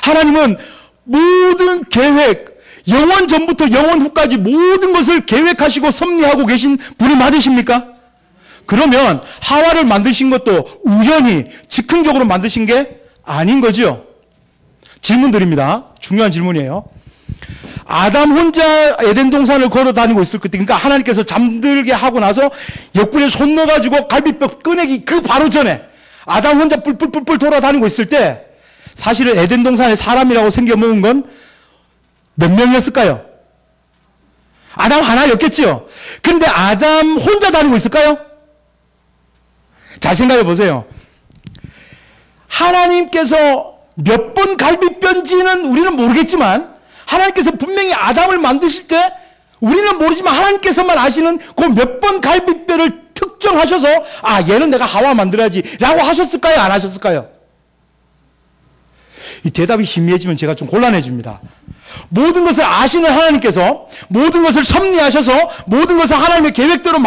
하나님은 모든 계획, 영원 전부터 영원 후까지 모든 것을 계획하시고 섭리하고 계신 분이 맞으십니까? 그러면 하와를 만드신 것도 우연히 즉흥적으로 만드신 게 아닌 거죠. 질문 드립니다. 중요한 질문이에요. 아담 혼자 에덴 동산을 걸어 다니고 있을 때, 그러니까 하나님께서 잠들게 하고 나서 옆구리에 손 넣어가지고 갈비뼈 꺼내기 그 바로 전에 아담 혼자 뿔뿔뿔 돌아다니고 있을 때 사실은 에덴 동산에 사람이라고 생겨먹은 건 몇 명이었을까요? 아담 하나였겠죠. 근데 아담 혼자 다니고 있을까요? 잘 생각해 보세요. 하나님께서 몇 번 갈비뼈인지는 우리는 모르겠지만 하나님께서 분명히 아담을 만드실 때 우리는 모르지만 하나님께서만 아시는 그 몇 번 갈비뼈를 특정하셔서 아 얘는 내가 하와 만들어야지 라고 하셨을까요? 안 하셨을까요? 이 대답이 희미해지면 제가 좀 곤란해집니다. 모든 것을 아시는 하나님께서 모든 것을 섭리하셔서 모든 것을 하나님의 계획대로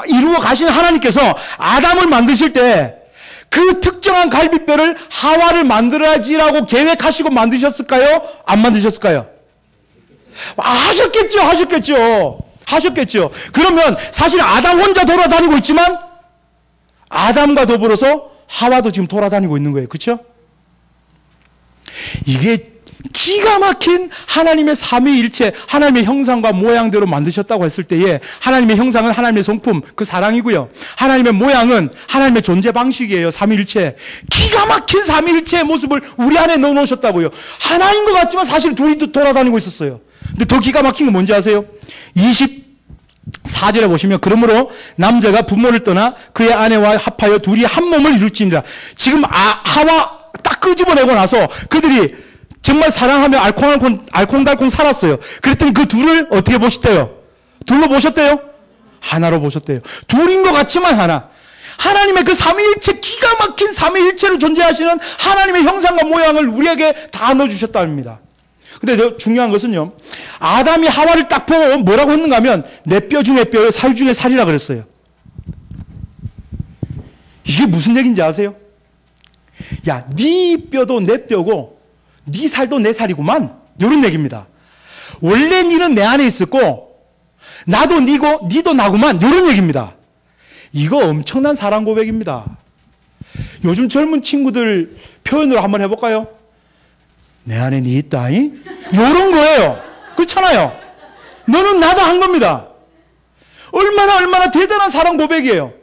이루어 가시는 하나님께서 아담을 만드실 때 그 특정한 갈비뼈를 하와를 만들어야지라고 계획하시고 만드셨을까요? 안 만드셨을까요? 하셨겠죠. 그러면 사실 아담 혼자 돌아다니고 있지만 아담과 더불어서 하와도 지금 돌아다니고 있는 거예요. 그렇죠? 이게 기가 막힌 하나님의 삼위일체, 하나님의 형상과 모양대로 만드셨다고 했을 때에 하나님의 형상은 하나님의 성품, 그 사랑이고요. 하나님의 모양은 하나님의 존재 방식이에요. 삼위일체. 기가 막힌 삼위일체의 모습을 우리 안에 넣어놓으셨다고요. 하나인 것 같지만 사실 둘이 돌아다니고 있었어요. 근데 더 기가 막힌 건 뭔지 아세요? 24절에 보시면 그러므로 남자가 부모를 떠나 그의 아내와 합하여 둘이 한 몸을 이룰지니라. 지금 하와 딱 끄집어내고 나서 그들이 정말 사랑하며 알콩달콩 살았어요. 그랬더니 그 둘을 어떻게 보셨대요? 둘로 보셨대요? 하나로 보셨대요. 둘인 것 같지만 하나. 하나님의 그 삼위일체, 기가 막힌 삼위일체로 존재하시는 하나님의 형상과 모양을 우리에게 다 넣어주셨답니다. 근데 더 중요한 것은요, 아담이 하와를 딱 보고 뭐라고 했는가 하면 내 뼈 중에 뼈요, 살 중에 살이라 그랬어요. 이게 무슨 얘기인지 아세요? 야, 네 뼈도 내 뼈고 네 살도 내 살이구만. 이런 얘기입니다. 원래 니는 내 안에 있었고 나도 니고 니도 나구만. 이런 얘기입니다. 이거 엄청난 사랑 고백입니다. 요즘 젊은 친구들 표현으로 한번 해볼까요? 내 안에 니 있다잉? 이런 거예요. 그렇잖아요. 너는 나다 한 겁니다. 얼마나 대단한 사랑 고백이에요.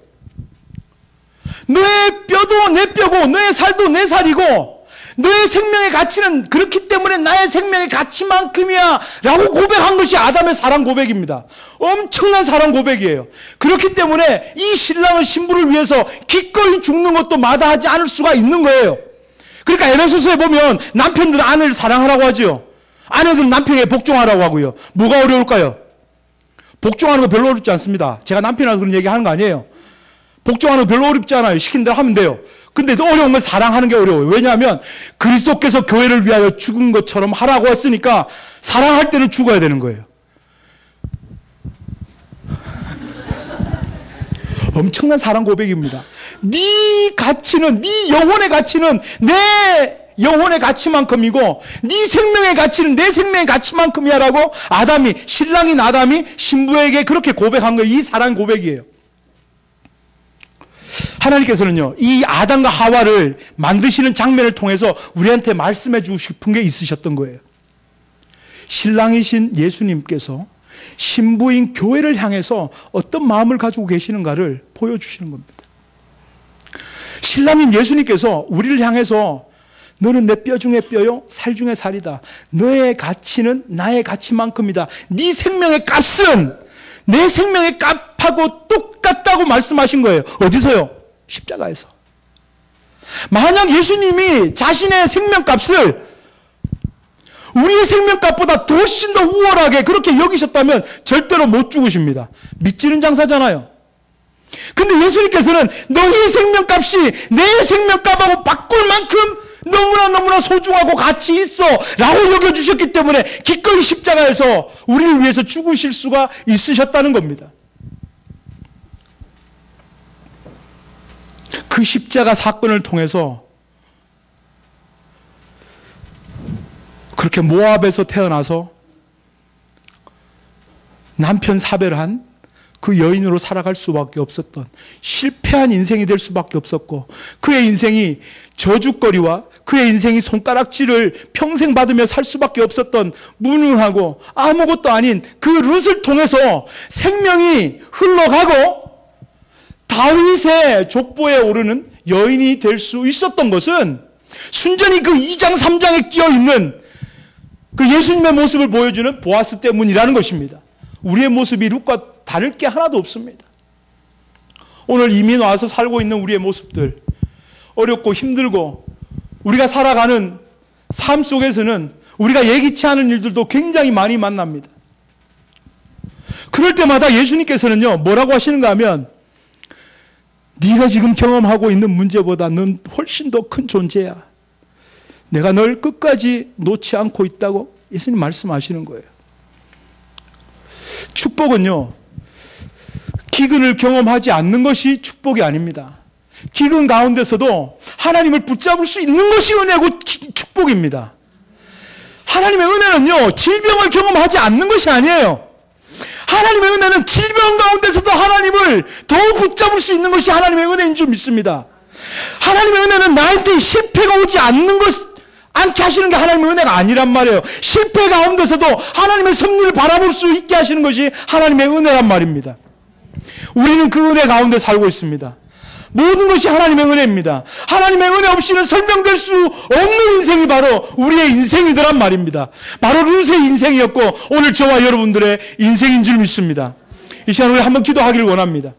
너의 뼈도 내 뼈고 너의 살도 내 살이고 너의 생명의 가치는 그렇기 때문에 나의 생명의 가치만큼이야 라고 고백한 것이 아담의 사랑 고백입니다. 엄청난 사랑 고백이에요. 그렇기 때문에 이 신랑은 신부를 위해서 기꺼이 죽는 것도 마다하지 않을 수가 있는 거예요. 그러니까 에베소서에 보면 남편들은 아내를 사랑하라고 하죠. 아내들은 남편에게 복종하라고 하고요. 뭐가 어려울까요? 복종하는 거 별로 어렵지 않습니다. 제가 남편이라서 그런 얘기 하는 거 아니에요. 복종하는 거 별로 어렵지 않아요. 시킨 대로 하면 돼요. 근데 어려운 건 사랑하는 게 어려워요. 왜냐하면 그리스도께서 교회를 위하여 죽은 것처럼 하라고 했으니까 사랑할 때는 죽어야 되는 거예요. 엄청난 사랑 고백입니다. 네 가치는, 네 영혼의 가치는 내 영혼의 가치만큼이고 네 생명의 가치는 내 생명의 가치만큼이야 라고 신랑인 아담이 신부에게 그렇게 고백한 거예요. 이 사랑 고백이에요. 하나님께서는요, 이 아담과 하와를 만드시는 장면을 통해서 우리한테 말씀해 주고 싶은 게 있으셨던 거예요. 신랑이신 예수님께서 신부인 교회를 향해서 어떤 마음을 가지고 계시는가를 보여주시는 겁니다. 신랑인 예수님께서 우리를 향해서 너는 내 뼈 중에 뼈요, 살 중에 살이다. 너의 가치는 나의 가치만큼이다. 네 생명의 값은 내 생명의 값하고 똑같다고 말씀하신 거예요. 어디서요? 십자가에서. 만약 예수님이 자신의 생명값을 우리의 생명값보다 훨씬 더 우월하게 그렇게 여기셨다면 절대로 못 죽으십니다. 믿지는 장사잖아요. 근데 예수님께서는 너희의 생명값이 내 생명값하고 바꿀 만큼 너무나 소중하고 가치 있어 라고 여겨주셨기 때문에 기꺼이 십자가에서 우리를 위해서 죽으실 수가 있으셨다는 겁니다. 그 십자가 사건을 통해서 그렇게 모압에서 태어나서 남편 사별한 그 여인으로 살아갈 수밖에 없었던 실패한 인생이 될 수밖에 없었고 그의 인생이 저주거리와 그의 인생이 손가락질을 평생 받으며 살 수밖에 없었던 무능하고 아무것도 아닌 그 룻을 통해서 생명이 흘러가고 다윗의 족보에 오르는 여인이 될 수 있었던 것은 순전히 그 2장 3장에 끼어있는 그 예수님의 모습을 보여주는 보아스 때문이라는 것입니다. 우리의 모습이 룻과 다를 게 하나도 없습니다. 오늘 이민 와서 살고 있는 우리의 모습들, 어렵고 힘들고 우리가 살아가는 삶 속에서는 우리가 예기치 않은 일들도 굉장히 많이 만납니다. 그럴 때마다 예수님께서는요, 뭐라고 하시는가 하면, 네가 지금 경험하고 있는 문제보다 넌 훨씬 더 큰 존재야. 내가 널 끝까지 놓지 않고 있다고 예수님 말씀하시는 거예요. 축복은요, 기근을 경험하지 않는 것이 축복이 아닙니다. 기근 가운데서도 하나님을 붙잡을 수 있는 것이 은혜고 축복입니다. 하나님의 은혜는요, 질병을 경험하지 않는 것이 아니에요. 하나님의 은혜는 질병 가운데서도 하나님을 더 붙잡을 수 있는 것이 하나님의 은혜인 줄 믿습니다. 하나님의 은혜는 나한테 실패가 오지 않게 하시는 게 하나님의 은혜가 아니란 말이에요. 실패 가운데서도 하나님의 섭리를 바라볼 수 있게 하시는 것이 하나님의 은혜란 말입니다. 우리는 그 은혜 가운데 살고 있습니다. 모든 것이 하나님의 은혜입니다. 하나님의 은혜 없이는 설명될 수 없는 인생이 바로 우리의 인생이더란 말입니다. 바로 룻의 인생이었고 오늘 저와 여러분들의 인생인 줄 믿습니다. 이 시간 우리 한번 기도하기를 원합니다.